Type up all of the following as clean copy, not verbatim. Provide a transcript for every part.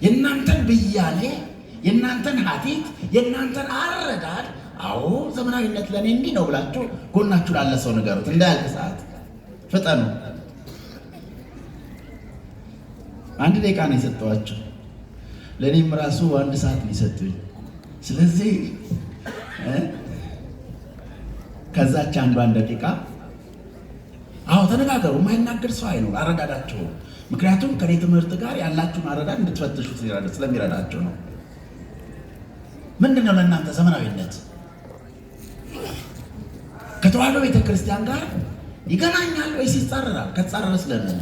የእናንተን ብያኔ፣ የእናንተን ሀቲት፣ የእናንተን አረዳድ አዎ ዘመናዊነት ለኔ እንዲህ ነው ብላችሁ ጎናችሁ ላለ ሰው ንገሩት። እንዳያልቅ ሰዓት ፍጠኑ። 1 ደቂቃ ነው የሰጠኋቸው። ለኔም ራሱ 1 ሰዓት ነው የሰጡኝ። ስለዚህ ከዛች 1 ደቂቃ አዎ ተነጋገሩ። የማይናገር ሰው አይኖር አረዳዳቸው። ምክንያቱም ከኔ ትምህርት ጋር ያላችሁን አረዳድ እንድትፈትሹ ስለሚረዳቸው ነው። ምንድነው ለእናንተ ዘመናዊነት? ከተዋህዶ ቤተክርስቲያን ጋር ይገናኛል ወይስ ይጻረራል? ከተጻረረ ስለምን?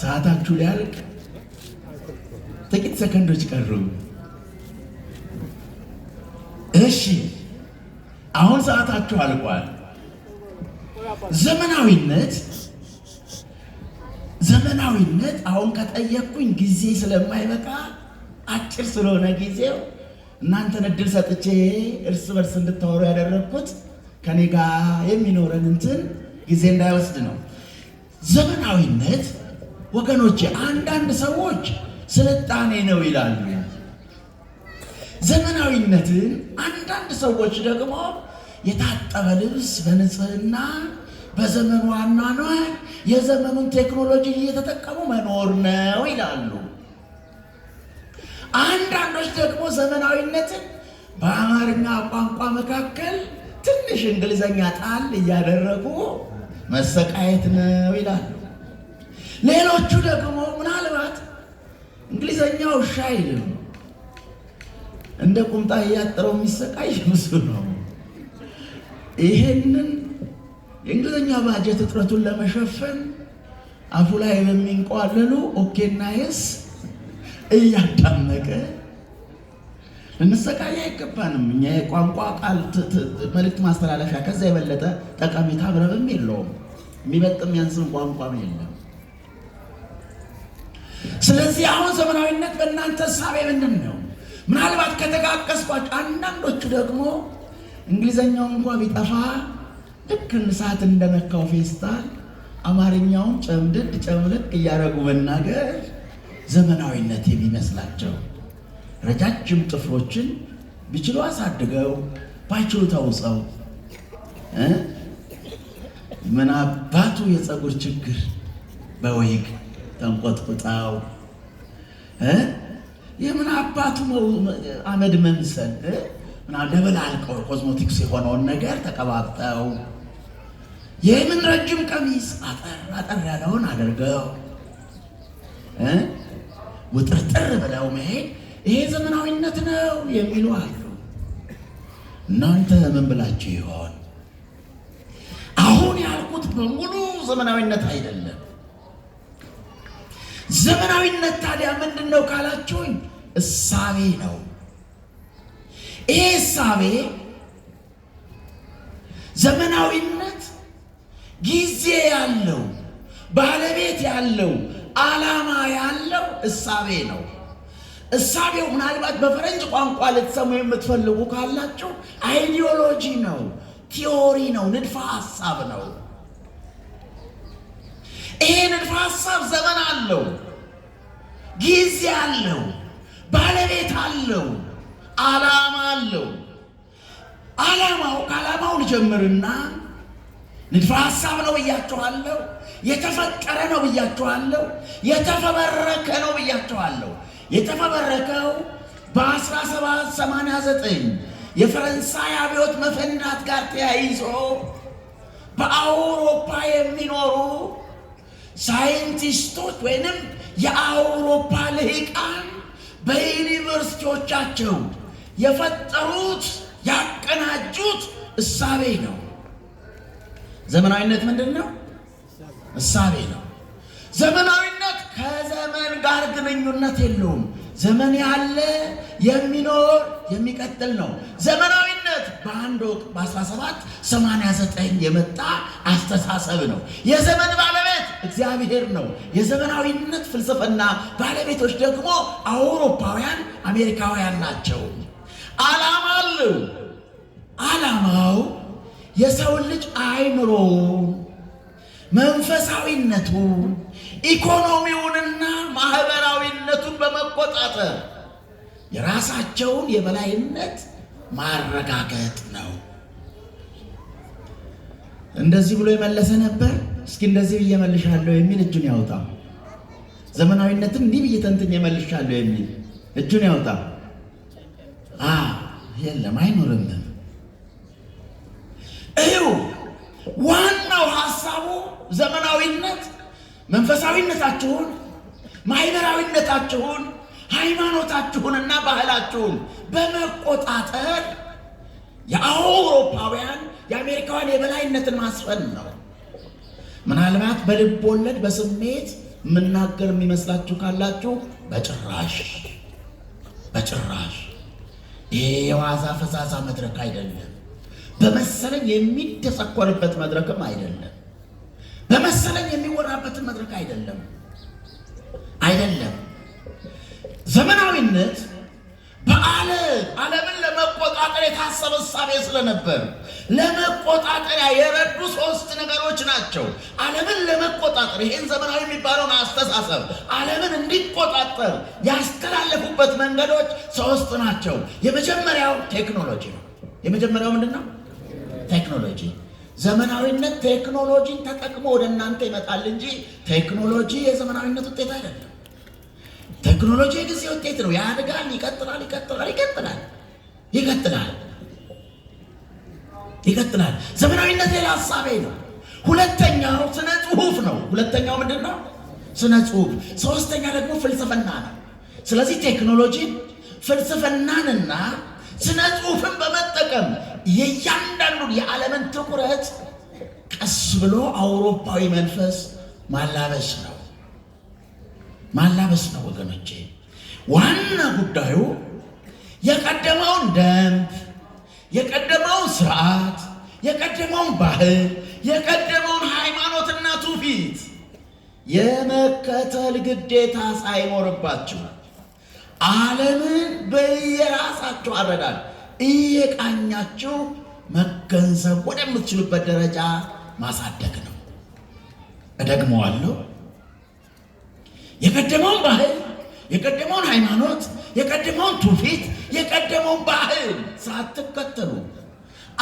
ሰዓታችሁ ሊያልቅ ጥቂት ሰከንዶች ቀሩ። እሺ አሁን ሰዓታችሁ አልቋል። ዘመናዊነት አሁን ከጠየቅኩኝ ጊዜ ስለማይበቃ አጭር ስለሆነ ጊዜው እናንተን እድል ሰጥቼ እርስ በርስ እንድታወሩ ያደረግኩት ከኔ ጋር የሚኖረን ጊዜ እንዳይወስድ ነው። ዘመናዊነት ወገኖቼ፣ አንዳንድ ሰዎች ስልጣኔ ነው ይላሉ። ዘመናዊነትን አንዳንድ ሰዎች ደግሞ የታጠበ ልብስ በንጽህና በዘመኑ አኗኗር የዘመኑን ቴክኖሎጂ እየተጠቀሙ መኖር ነው ይላሉ። አንዳንዶች ደግሞ ዘመናዊነትን በአማርኛ ቋንቋ መካከል ትንሽ እንግሊዘኛ ጣል እያደረጉ መሰቃየት ነው ይላሉ። ሌሎቹ ደግሞ ምናልባት እንግሊዘኛው እሺ አይልም፣ እንደ ቁምጣ እያጠረው የሚሰቃይ ብዙ ነው። ይሄንን የእንግሊዘኛ ባጀት እጥረቱን ለመሸፈን አፉ ላይ በሚንቋለሉ ኦኬና የስ እያዳመቀ ልንሰቃይ አይገባንም። እኛ የቋንቋ ቃል መልእክት ማስተላለፊያ ከዛ የበለጠ ጠቀሜታ ብረብም የለውም። የሚበጥም ያንስም ቋንቋም የለም። ስለዚህ አሁን ዘመናዊነት በእናንተ እሳቤ ምንድን ነው? ምናልባት ከተጋቀስኳቸው አንዳንዶቹ ደግሞ እንግሊዘኛው እንኳን ቢጠፋ ልክ እሳት እንደነካው ፌስታል አማርኛውን ጨምድድ ጨምልቅ እያደረጉ መናገር ዘመናዊነት የሚመስላቸው ረጃጅም ጥፍሮችን ቢችሉ አሳድገው ባይችሉ ተውፀው ምን አባቱ የፀጉር ችግር በወይግ ተንቆጥቁጣው የምን አባቱ አመድ መምሰል ምና ደበላልቀው ኮስሞቲክስ የሆነውን ነገር ተቀባብተው የምን ረጅም ቀሚስ አጠር ያለውን አድርገው ውጥርጥር ብለው መሄድ ይሄ ዘመናዊነት ነው የሚሉ አሉ። እናንተ ምን ብላችሁ ይሆን? አሁን ያልኩት በሙሉ ዘመናዊነት አይደለም። ዘመናዊነት ታዲያ ምንድነው ካላችሁኝ፣ እሳቤ ነው። ይሄ እሳቤ ዘመናዊነት ጊዜ ያለው ባለቤት ያለው ዓላማ ያለው እሳቤ ነው። እሳቤው ምናልባት በፈረንጅ ቋንቋ ልትሰሙ የምትፈልጉ ካላችሁ አይዲዮሎጂ ነው፣ ቲዮሪ ነው፣ ንድፈ ሐሳብ ነው። ይሄ ንድፈ ሐሳብ ዘመን አለው፣ ጊዜ አለው፣ ባለቤት አለው፣ ዓላማ አለው። ከዓላማው ልጀምርና ንድፈ ሐሳብ ነው ብያችኋለሁ። የተፈጠረ ነው ብያችኋለሁ። የተፈበረከ ነው ብያችኋለሁ። የተፈበረከው በ1789 የፈረንሳይ አብዮት መፈንዳት ጋር ተያይዞ በአውሮፓ የሚኖሩ ሳይንቲስቶች ወይንም የአውሮፓ ልሂቃን በዩኒቨርሲቲዎቻቸው የፈጠሩት ያቀናጁት እሳቤ ነው። ዘመናዊነት ምንድን ነው? እሳቤ ነው። ዘመናዊነት ከዘመን ጋር ግንኙነት የለውም። ዘመን ያለ የሚኖር የሚቀጥል ነው። ዘመናዊነት በአንድ ወቅት በ1789 የመጣ አስተሳሰብ ነው። የዘመን ባለቤት እግዚአብሔር ነው። የዘመናዊነት ፍልስፍና ባለቤቶች ደግሞ አውሮፓውያን፣ አሜሪካውያን ናቸው። ዓላማ አለው። ዓላማው የሰውን ልጅ አእምሮ፣ መንፈሳዊነቱን፣ ኢኮኖሚውንና ማህበራዊ መቆጣጠር የራሳቸውን የበላይነት ማረጋገጥ ነው። እንደዚህ ብሎ የመለሰ ነበር። እስኪ እንደዚህ ብዬ መልሻለሁ የሚል እጁን ያውጣ። ዘመናዊነትን እንዲህ ብዬ ተንትኜ መልሻለሁ የሚል እጁን ያውጣ። የለም፣ አይኖርም። እዩ፣ ዋናው ሐሳቡ ዘመናዊነት መንፈሳዊነታችሁን፣ ማህበራዊነታችሁን፣ ሃይማኖታችሁንና ባህላችሁን በመቆጣጠር የአውሮፓውያን የአሜሪካውያን የበላይነትን ማስፈን ነው። ምናልባት በልብ ወለድ በስሜት የምናገር የሚመስላችሁ ካላችሁ በጭራሽ ይሄ የዋዛ ፈዛዛ መድረክ አይደለም። በመሰለኝ የሚደሰኮርበት መድረክም አይደለም። በመሰለኝ የሚወራበትን መድረክ አይደለም። ዘመናዊነት ዓለምን ለመቆጣጠር የታሰበ እሳቤ ስለነበር ለመቆጣጠሪያ የረዱ 3 ነገሮች ናቸው። ዓለምን ለመቆጣጠር ይሄን ዘመናዊ የሚባለውን አስተሳሰብ ዓለምን እንዲቆጣጠር ያስተላለፉበት መንገዶች 3 ናቸው። የመጀመሪያው ቴክኖሎጂ ነው። የመጀመሪያው ምንድን ነው? ቴክኖሎጂ። ዘመናዊነት ቴክኖሎጂን ተጠቅሞ ወደ እናንተ ይመጣል እንጂ ቴክኖሎጂ የዘመናዊነት ውጤት አይደለም። ቴክኖሎጂ የጊዜ ውጤት ነው። ያድጋል፣ ይቀጥላል። ዘመናዊነት ሌላ ሐሳቤ ነው። ሁለተኛው ስነ ጽሁፍ ነው። ሁለተኛው ምንድን ነው? ስነ ጽሁፍ። ሶስተኛ ደግሞ ፍልስፍና ነው። ስለዚህ ቴክኖሎጂ ፍልስፍናንና ስነ ጽሁፍን በመጠቀም የእያንዳንዱን የዓለምን ትኩረት ቀስ ብሎ አውሮፓዊ መንፈስ ማላበስ ነው ወገኖቼ። ዋና ጉዳዩ የቀደመውን ደንብ፣ የቀደመውን ስርዓት፣ የቀደመውን ባህል፣ የቀደመውን ሃይማኖትና ትውፊት የመከተል ግዴታ ሳይኖርባችሁ ዓለምን በየራሳችሁ አረዳድ እየቃኛችሁ መገንዘብ ወደምትችሉበት ደረጃ ማሳደግ ነው። እደግመዋለሁ። የቀደመውን ባህል፣ የቀደመውን ሃይማኖት፣ የቀደመውን ትውፊት፣ የቀደመውን ባህል ሳትከተሉ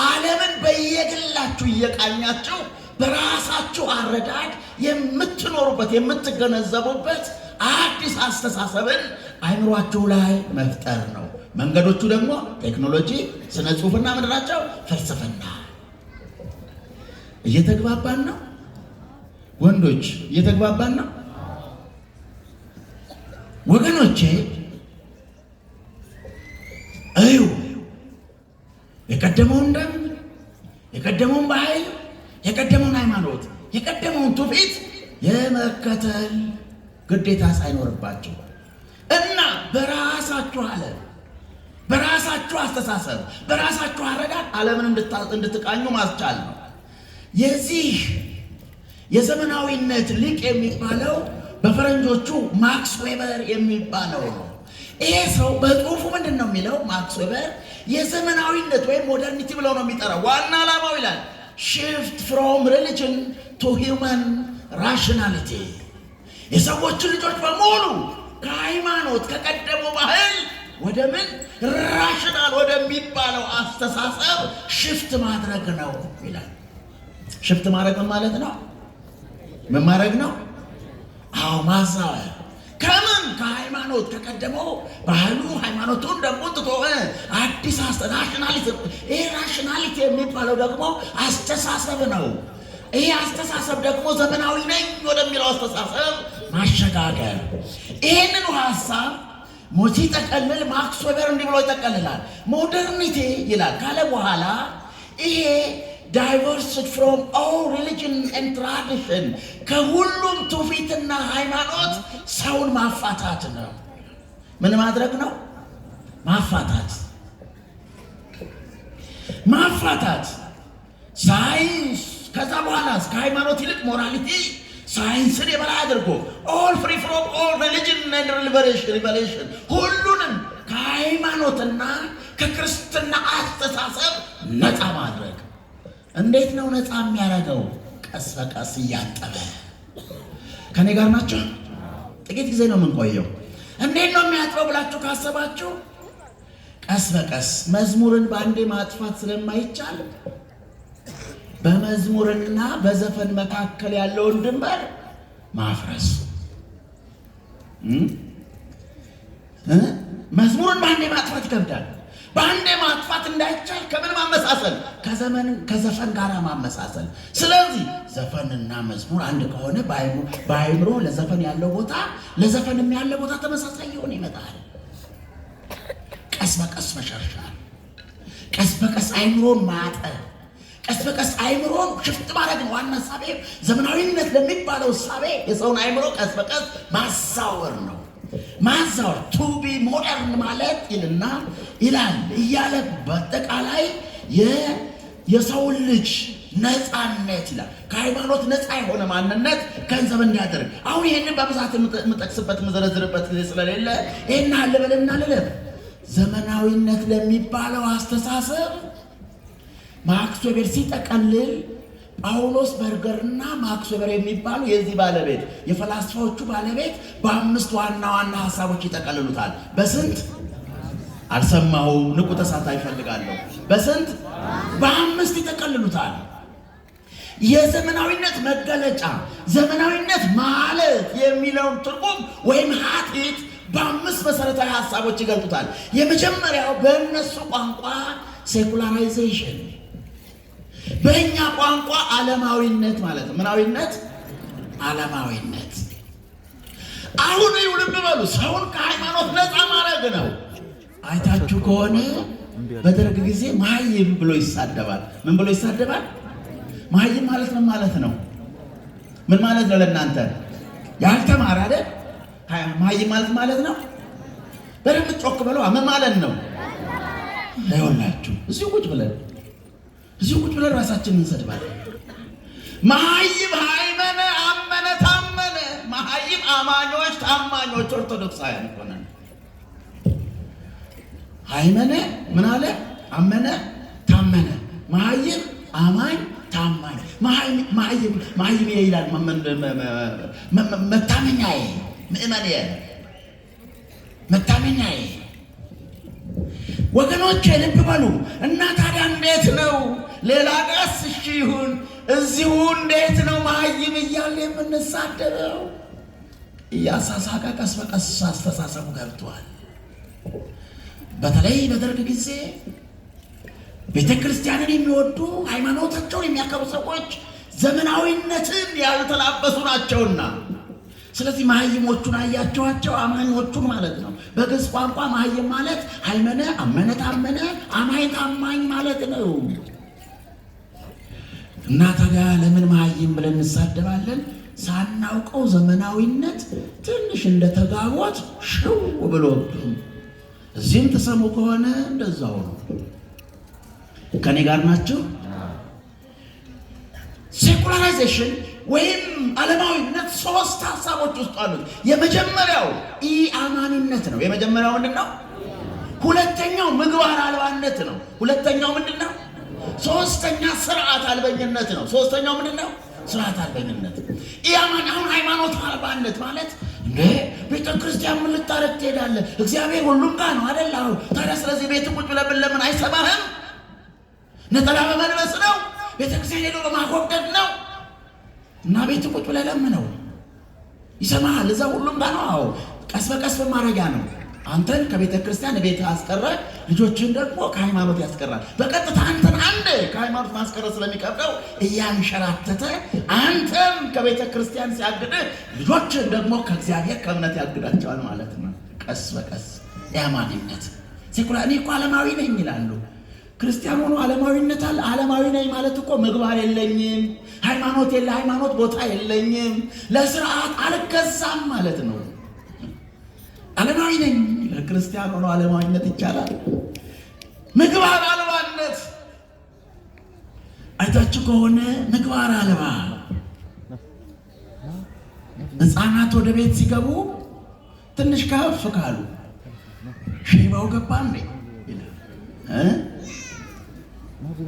ዓለምን በየግላችሁ እየቃኛችሁ በራሳችሁ አረዳድ የምትኖሩበት የምትገነዘቡበት አዲስ አስተሳሰብን አይምሯችሁ ላይ መፍጠር ነው። መንገዶቹ ደግሞ ቴክኖሎጂ፣ ስነ ጽሁፍና ምንድናቸው? ፍልስፍና። እየተግባባን ነው ወንዶች? እየተግባባን ነው ወገኖቼ? እዩ፣ የቀደመውን ደንብ፣ የቀደመውን ባህል፣ የቀደመውን ሃይማኖት፣ የቀደመውን ትውፊት የመከተል ግዴታ ሳይኖርባችሁ እና በራሳችሁ ዓለም፣ በራሳችሁ አስተሳሰብ፣ በራሳችሁ አረዳድ ዓለምን እንድትቃኙ ማስቻል ነው። የዚህ የዘመናዊነት ሊቅ የሚባለው በፈረንጆቹ ማክስ ዌበር የሚባለው ነው። ይሄ ሰው በጽሁፉ ምንድን ነው የሚለው? ማክስ ዌበር የዘመናዊነት ወይም ሞደርኒቲ ብለው ነው የሚጠራው። ዋና ዓላማው ይላል shift from religion to human rationality። የሰዎችን ልጆች በሙሉ ከሃይማኖት ከቀደመው ባህል ወደ ምን ራሽናል ወደሚባለው አስተሳሰብ ሽፍት ማድረግ ነው ይላል። ሽፍት ማድረግ ማለት ነው ምን ማድረግ ነው? አዎ ማዛወር። ከምን? ከሃይማኖት ከቀደመው ባህሉ ሃይማኖቱን ደግሞ ትቶ አዲስ ራሽናሊቲ። ይሄ ራሽናሊቲ የሚባለው ደግሞ አስተሳሰብ ነው። ይሄ አስተሳሰብ ደግሞ ዘመናዊ ነኝ ወደሚለው አስተሳሰብ ማሸጋገር። ይሄንን ሐሳብ ሲጠቀልል ማክስ ዌበር እንዲህ ብሎ ይጠቀልላል። ሞደርኒቲ ይላል ካለ በኋላ ይሄ divorced from all religion and tradition ከሁሉም ትውፊትና ሃይማኖት ሰውን ማፋታት ነው። ምን ማድረግ ነው? ማፋታት። ሳይንስ ከዛ በኋላ ከሃይማኖት ይልቅ ሞራሊቲ ሳይንስን የበላይ አድርጎ all free from all religion and revelation ሁሉንም ከሃይማኖትና ከክርስትና አስተሳሰብ ነፃ ማድረግ። እንዴት ነው ነፃ የሚያደርገው? ቀስ በቀስ እያጠበ። ከኔ ጋር ናቸው? ጥቂት ጊዜ ነው የምንቆየው። እንዴት ነው የሚያጥበው ብላችሁ ካሰባችሁ ቀስ በቀስ መዝሙርን በአንዴ ማጥፋት ስለማይቻል በመዝሙርና በዘፈን መካከል ያለውን ድንበር ማፍረስ። መዝሙርን በአንዴ ማጥፋት ይከብዳል። በአንዴ ማጥፋት እንዳይቻል ከምን ማመሳሰል? ከዘፈን ጋር ማመሳሰል። ስለዚህ ዘፈንና መዝሙር አንድ ከሆነ በአይምሮ ለዘፈን ያለው ቦታ ለዘፈንም ያለ ቦታ ተመሳሳይ ይሆን ይመጣል። ቀስ በቀስ መሸርሸር፣ ቀስ በቀስ አይምሮን ማጠር፣ ቀስ በቀስ አይምሮን ሽፍት ማድረግ ነው ዋና ሳቤ። ዘመናዊነት ለሚባለው ሳቤ የሰውን አይምሮ ቀስ በቀስ ማዛወር ነው። ማዛወር ቱ ቢ ሞደርን ማለት ይልና ይላል እያለ በአጠቃላይ የሰውን ልጅ ነፃነት ይላል። ከሃይማኖት ነፃ የሆነ ማንነት ገንዘብ እንዲያደርግ። አሁን ይህንን በብዛት የምጠቅስበት የምዘረዝርበት ጊዜ ስለሌለ ይህን አልበልና ልለፍ። ዘመናዊነት ለሚባለው አስተሳሰብ ማክስ ዌበር ሲጠቀልል ጳውሎስ በርገርና ማክስ ዌበር የሚባሉ የዚህ ባለቤት የፈላስፋዎቹ ባለቤት በአምስት ዋና ዋና ሐሳቦች ይጠቀልሉታል። በስንት አልሰማሁም፣ ንቁ ተሳታፊ ይፈልጋለሁ። በስንት? በአምስት ይጠቀልሉታል። የዘመናዊነት መገለጫ ዘመናዊነት ማለት የሚለውን ትርጉም ወይም ሀቲት በአምስት መሰረታዊ ሐሳቦች ይገልጡታል። የመጀመሪያው በእነሱ ቋንቋ ሴኩላራይዜሽን፣ በእኛ ቋንቋ ዓለማዊነት ማለት ነው። ምናዊነት? ዓለማዊነት። አሁን ልብ በሉ፣ ሰውን ከሃይማኖት ነፃ ማድረግ ነው። አይታችሁ ከሆነ በደርግ ጊዜ መሀይም ብሎ ይሳደባል። ምን ብሎ ይሳደባል? መሀይም ማለት ምን ማለት ነው? ምን ማለት ነው ለእናንተ ያልተማረ አይደል? መሀይም ማለት ነው። በደንብ ጮክ ብለው ምን ማለት ነው? አይወላችሁ እዚሁ ቁጭ ብለን ራሳችንን እንሰድባለን። መሀይም ሃይመነ አመነ ታመነ። መሀይም አማኞች ታማኞች ኦርቶዶክሳውያን ሆነን ሃይመነ ምን አለ? አመነ ታመነ። መሀይም አማኝ ታማኝ። መሀይም ይላል መታመኛዬ፣ ምእመንዬ መታመኛዬ። ወገኖቼ ልብ በሉ እና ታዲያ እንዴት ነው ሌላ ቀስ እሺ ይሁን እዚሁ እንዴት ነው መሀይም እያለ የምንሳደበው? እያሳሳቀ ቀስ በቀስ አስተሳሰቡ ገብቷል። በተለይ በደርግ ጊዜ ቤተ ክርስቲያንን የሚወዱ ሃይማኖታቸውን የሚያከብሩ ሰዎች ዘመናዊነትን ያልተላበሱ ናቸውና፣ ስለዚህ መሀይሞቹን አያቸዋቸው፣ አማኞቹን ማለት ነው። በግዕዝ ቋንቋ መሀይም ማለት ሃይመነ አመነ ታመነ፣ አማኝ ታማኝ ማለት ነው። እና ታዲያ ለምን መሀይም ብለን እንሳደባለን? ሳናውቀው ዘመናዊነት ትንሽ እንደተጋቦት ሽው ብሎ እዚህም ተሰሙ ከሆነ እንደዛው ነው። ከኔ ጋር ናቸው። ሴኩላራይዜሽን ወይም ዓለማዊነት ሶስት ሐሳቦች ውስጥ አሉት። የመጀመሪያው ኢአማኒነት ነው። የመጀመሪያው ምንድን ነው? ሁለተኛው ምግባር አልባነት ነው። ሁለተኛው ምንድን ነው? ሶስተኛ ስርዓት አልበኝነት ነው። ሶስተኛው ምንድን ነው? ስርዓት አልበኝነት። ኢአማኒ አሁን ሃይማኖት አልባነት ማለት እንዴ ቤተ ክርስቲያን ምን ልታረግ ትሄዳለህ? እግዚአብሔር ሁሉም ጋር ነው አይደል? አሁን ታዲያ ስለዚህ ቤት ቁጭ ብለህ ለምን አይሰማህም? ነጠላ በመልበስ ነው? ቤተ ክርስቲያን ሄዶ በማጎብደድ ነው? እና ቤት ቁጭ ብለህ ለምነው ይሰማሃል። እዛ ሁሉም ጋር ነው። አዎ ቀስ በቀስ በማድረጊያ ነው። አንተን ከቤተ ክርስቲያን ቤት አስቀረ፣ ልጆችን ደግሞ ከሃይማኖት ያስቀራል። በቀጥታ አንተን አንድ ከሃይማኖት ማስቀረት ስለሚቀርደው እያንሸራተተ አንተም ከቤተ ክርስቲያን ሲያግድህ ልጆችን ደግሞ ከእግዚአብሔር ከእምነት ያግዳቸዋል ማለት ነው። ቀስ በቀስ የአማኒነት ሴኩላር። እኔ እኮ ዓለማዊ ነኝ ይላሉ። ክርስቲያን ሆኖ ዓለማዊነት አለ። ዓለማዊ ነኝ ማለት እኮ ምግባር የለኝም፣ ሃይማኖት ሃይማኖት ቦታ የለኝም፣ ለስርዓት አልገዛም ማለት ነው። ዓለማዊ ነኝ ለክርስቲያን ሆኖ ዓለማዊነት ይቻላል? ምግባር አልባነት አይታችሁ ከሆነ ምግባር አልባ ሕፃናት ወደ ቤት ሲገቡ ትንሽ ከፍ ካሉ ሼባው ገባ እንዴ ይላል።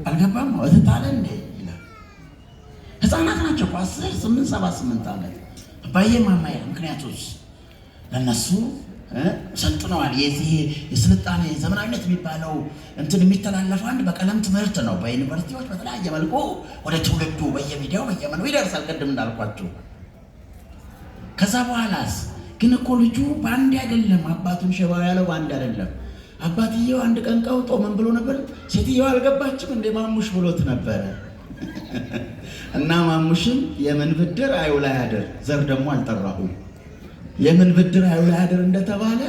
አልገባም ወተታለ እንዴ ይላል። ሕፃናት ናቸው 10፣ 8፣ 7፣ 8 ዓመት አባዬ ማማዬ። ምክንያቱስ ለነሱ ሰልጥነዋል። የዚህ የስልጣኔ ዘመናዊነት የሚባለው እንትን የሚተላለፈው አንድ በቀለም ትምህርት ነው። በዩኒቨርሲቲዎች በተለያየ መልኩ ወደ ትውልዱ በየሚዲያው በየመኑ ይደርሳል። ቅድም እንዳልኳችሁ ከዛ በኋላስ ግን እኮ ልጁ በአንድ አይደለም አባቱን ሸባ ያለው በአንድ አይደለም። አባትየው አንድ ቀን ቀውጦ ምን ብሎ ነበር? ሴትየው አልገባችም እንደ ማሙሽ ብሎት ነበረ። እና ማሙሽም የምን ብድር አይው ላይ አደር ዘር ደግሞ አልጠራሁም የምን ብድር አይው ላይ አደር እንደተባለ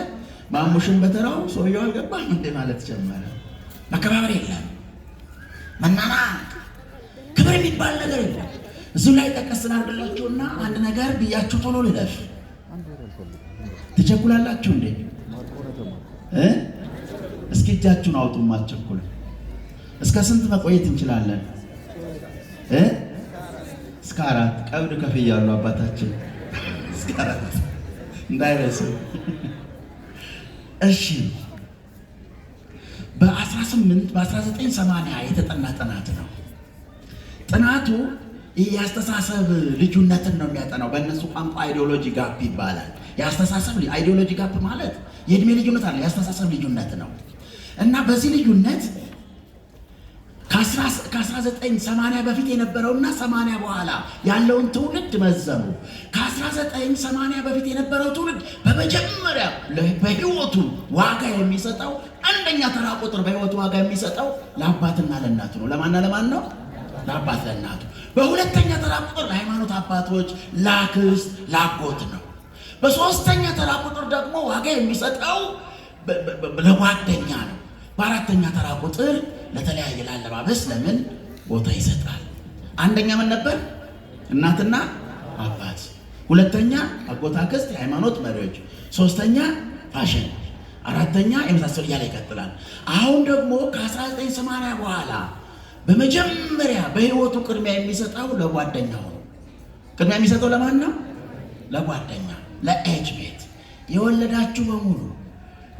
ማሙሽም በተራው ሰውየው አልገባም እንደ ማለት ጀመረ። መከባበር የለም፣ መናና ክብር የሚባል ነገር የለም። እዚሁ ላይ ጠቀስን አድርግላችሁና አንድ ነገር ብያችሁ ቶሎ ልለፍ። ትቸኩላላችሁ እንዴ? እስኪ እጃችሁን አውጡ። ማትቸኩል እስከ ስንት መቆየት እንችላለን? እስከ 4 ቀብድ ከፍያለሁ አባታችን እስከ 4 እንዳይረሱ። እሺ በ1980 የተጠና ጥናት ነው። ጥናቱ የአስተሳሰብ ልዩነትን ነው የሚያጠናው። በእነሱ ቋንቋ አይዲዮሎጂ ጋፕ ይባላል። የአስተሳሰብ አይዲዮሎጂ ጋፕ ማለት የእድሜ ልዩነት አለ፣ የአስተሳሰብ ልዩነት ነው። እና በዚህ ልዩነት ከ1980 በፊት የነበረውና 80 በኋላ ያለውን ትውልድ መዘኑ። ከ1980 በፊት የነበረው ትውልድ በመጀመሪያ በህይወቱ ዋጋ የሚሰጠው አንደኛ ተራ ቁጥር በህይወቱ ዋጋ የሚሰጠው ለአባትና ለእናቱ ነው። ለማንና ለማን ነው? ለአባት ለእናቱ። በሁለተኛ ተራ ቁጥር ለሃይማኖት አባቶች፣ ለአክስት፣ ለአጎት ነው። በሶስተኛ ተራ ቁጥር ደግሞ ዋጋ የሚሰጠው ለጓደኛ ነው። በአራተኛ ተራ ቁጥር ለተለያየ ላለባበስ ለምን ቦታ ይሰጣል። አንደኛ ምን ነበር? እናትና አባት። ሁለተኛ አጎት፣ አክስት፣ የሃይማኖት መሪዎች። ሶስተኛ ፋሽን። አራተኛ የመሳሰሉ እያለ ይቀጥላል። አሁን ደግሞ ከ1980 በኋላ በመጀመሪያ በህይወቱ ቅድሚያ የሚሰጠው ለጓደኛው ነው። ቅድሚያ የሚሰጠው ለማን ነው? ለጓደኛ፣ ለኤጅ ቤት። የወለዳችሁ በሙሉ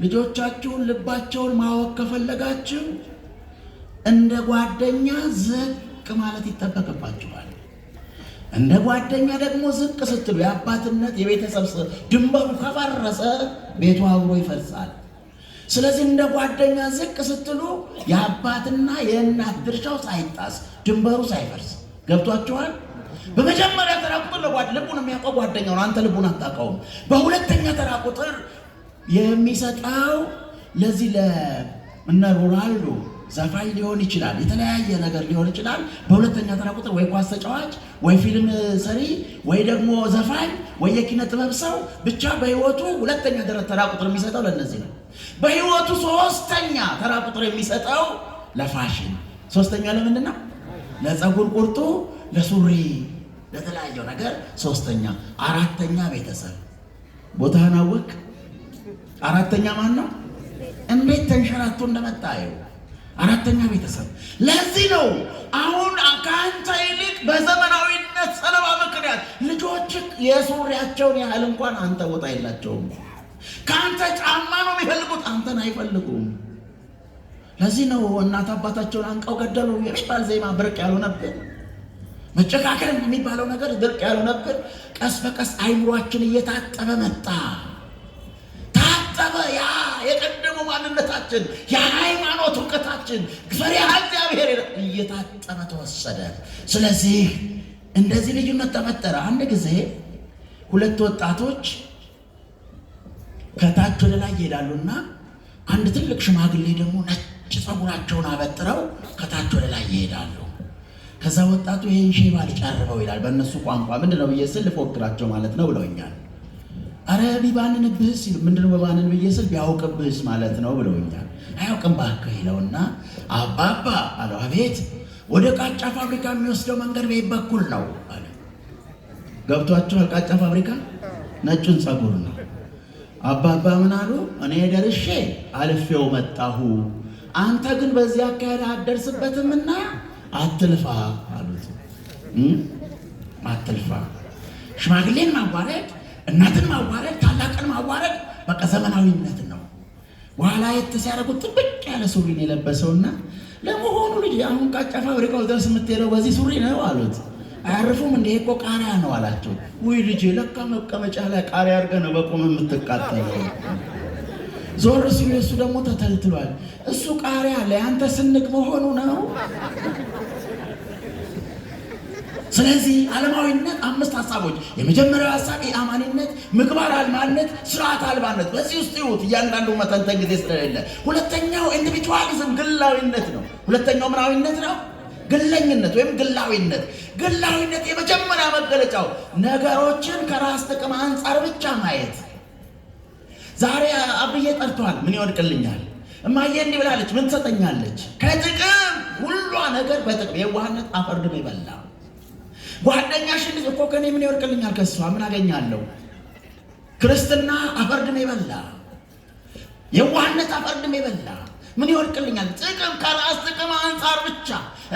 ልጆቻችሁን ልባቸውን ማወቅ ከፈለጋችሁ እንደ ጓደኛ ዝቅ ማለት ይጠበቅባችኋል። እንደ ጓደኛ ደግሞ ዝቅ ስትሉ የአባትነት የቤተሰብ ድንበሩ ከፈረሰ ቤቱ አብሮ ይፈርሳል። ስለዚህ እንደ ጓደኛ ዝቅ ስትሉ የአባትና የእናት ድርሻው ሳይጣስ ድንበሩ ሳይፈርስ ገብቷችኋል። በመጀመሪያ ተራ ቁጥር ልቡን የሚያውቀው ጓደኛው ነው። አንተ ልቡን አታውቀውም። በሁለተኛ ተራ ቁጥር የሚሰጠው ለዚህ ለእነ ሮናልዶ ዘፋኝ ሊሆን ይችላል፣ የተለያየ ነገር ሊሆን ይችላል። በሁለተኛ ተራ ቁጥር ወይ ኳስ ተጫዋች ወይ ፊልም ሰሪ ወይ ደግሞ ዘፋኝ ወይ የኪነ ጥበብ ሰው ብቻ በህይወቱ ሁለተኛ ተራ ቁጥር የሚሰጠው ለነዚህ ነው። በህይወቱ ሶስተኛ ተራ ቁጥር የሚሰጠው ለፋሽን። ሶስተኛ ለምንድን ነው? ለፀጉር ቁርጡ፣ ለሱሪ፣ ለተለያየው ነገር ሶስተኛ። አራተኛ ቤተሰብ። ቦታህን አወቅ። አራተኛ ማን ነው? እንዴት ተንሸራቶ እንደመጣየው አራተኛ ቤተሰብ። ለዚህ ነው አሁን ከአንተ ይልቅ በዘመናዊነት ሰለባ ምክንያት ልጆች የሱሪያቸውን ያህል እንኳን አንተ ቦታ የላቸውም። ከአንተ ጫማ ነው የሚፈልጉት፣ አንተን አይፈልጉም። ለዚህ ነው እናት አባታቸውን አንቀው ገደሉ የሚባል ዜማ ብርቅ ያለው ነበር። መጨካከል የሚባለው ነገር ብርቅ ያለው ነበር። ቀስ በቀስ አይምሯችን እየታጠበ መጣ። ታጠበ። ያ የቀደመው ማንነታችን፣ የሃይማኖት እውቀታችን፣ ፈሪሃ እግዚአብሔር እየታጠበ ተወሰደ። ስለዚህ እንደዚህ ልዩነት ተፈጠረ። አንድ ጊዜ ሁለት ወጣቶች ከታች ወደ ላይ ይሄዳሉና አንድ ትልቅ ሽማግሌ ደግሞ ነጭ ፀጉራቸውን አበጥረው ከታች ወደ ላይ ይሄዳሉ። ከዛ ወጣቱ ይሄን ሼባ ሊጨርበው ይላል። በእነሱ ቋንቋ ምንድነው ብዬ ስል ልፎክራቸው ማለት ነው ብለውኛል። አረ ቢባንንብህስ ሲሉ ምንድነው በባንን ብዬ ስል ቢያውቅብህስ ማለት ነው ብለውኛል። አያውቅም እባክህ ይለውና አባባ አለው። አቤት። ወደ ቃጫ ፋብሪካ የሚወስደው መንገድ በየት በኩል ነው አለ። ገብቷችኋል? ቃጫ ፋብሪካ ነጩን ፀጉር ነው። አባባ ምን አሉ? እኔ ደርሼ አልፌው መጣሁ፣ አንተ ግን በዚህ አካሄድ አትደርስበትምና አትልፋ አሉት። አትልፋ። ሽማግሌን ማዋረድ፣ እናትን ማዋረድ፣ ታላቅን ማዋረድ በቃ ዘመናዊነት ነው። በኋላ የት ሲያደርጉት ጥብቅ ያለ ሱሪን የለበሰውና ለመሆኑ ልጅ አሁን ቃጫ ፋብሪካው ድረስ የምትሄደው በዚህ ሱሪ ነው አሉት። አያርፉም እንዴ? እኮ ቃሪያ ነው አላቸው። ውይ ልጄ ለካ መቀመጫ ላይ ቃሪያ አድርገህ ነው በቆም የምትቃጠለው። ዞር ሲሉ እሱ ደግሞ ተተልትሏል። እሱ ቃሪያ ለአንተ ስንቅ መሆኑ ነው። ስለዚህ ዓለማዊነት 5 ሐሳቦች። የመጀመሪያው ሐሳብ የአማኒነት፣ ምግባር አልባነት፣ ስርዓት አልባነት። በዚህ ውስጥ ይሁት እያንዳንዱ መተንተን ጊዜ ስለሌለ። ሁለተኛው ኢንዲቪጁዋሊዝም ግላዊነት ነው። ሁለተኛው ምናዊነት ነው? ግለኝነት ወይም ግላዊነት። ግላዊነት የመጀመሪያ መገለጫው ነገሮችን ከራስ ጥቅም አንጻር ብቻ ማየት። ዛሬ አብዬ ጠርቷል፣ ምን ይወድቅልኛል? እማዬ እንዲህ ብላለች፣ ምን ትሰጠኛለች? ከጥቅም ሁሏ ነገር በጥቅም የዋህነት አፈርድም ይበላ። ጓደኛሽን ልጅ እኮ ከኔ ምን ይወድቅልኛል? ከሷ ምን አገኛለሁ? ክርስትና አፈርድም ይበላ። የዋህነት አፈርድም ይበላ። ምን ይወድቅልኛል? ጥቅም ከራስ ጥቅም አንጻር ብቻ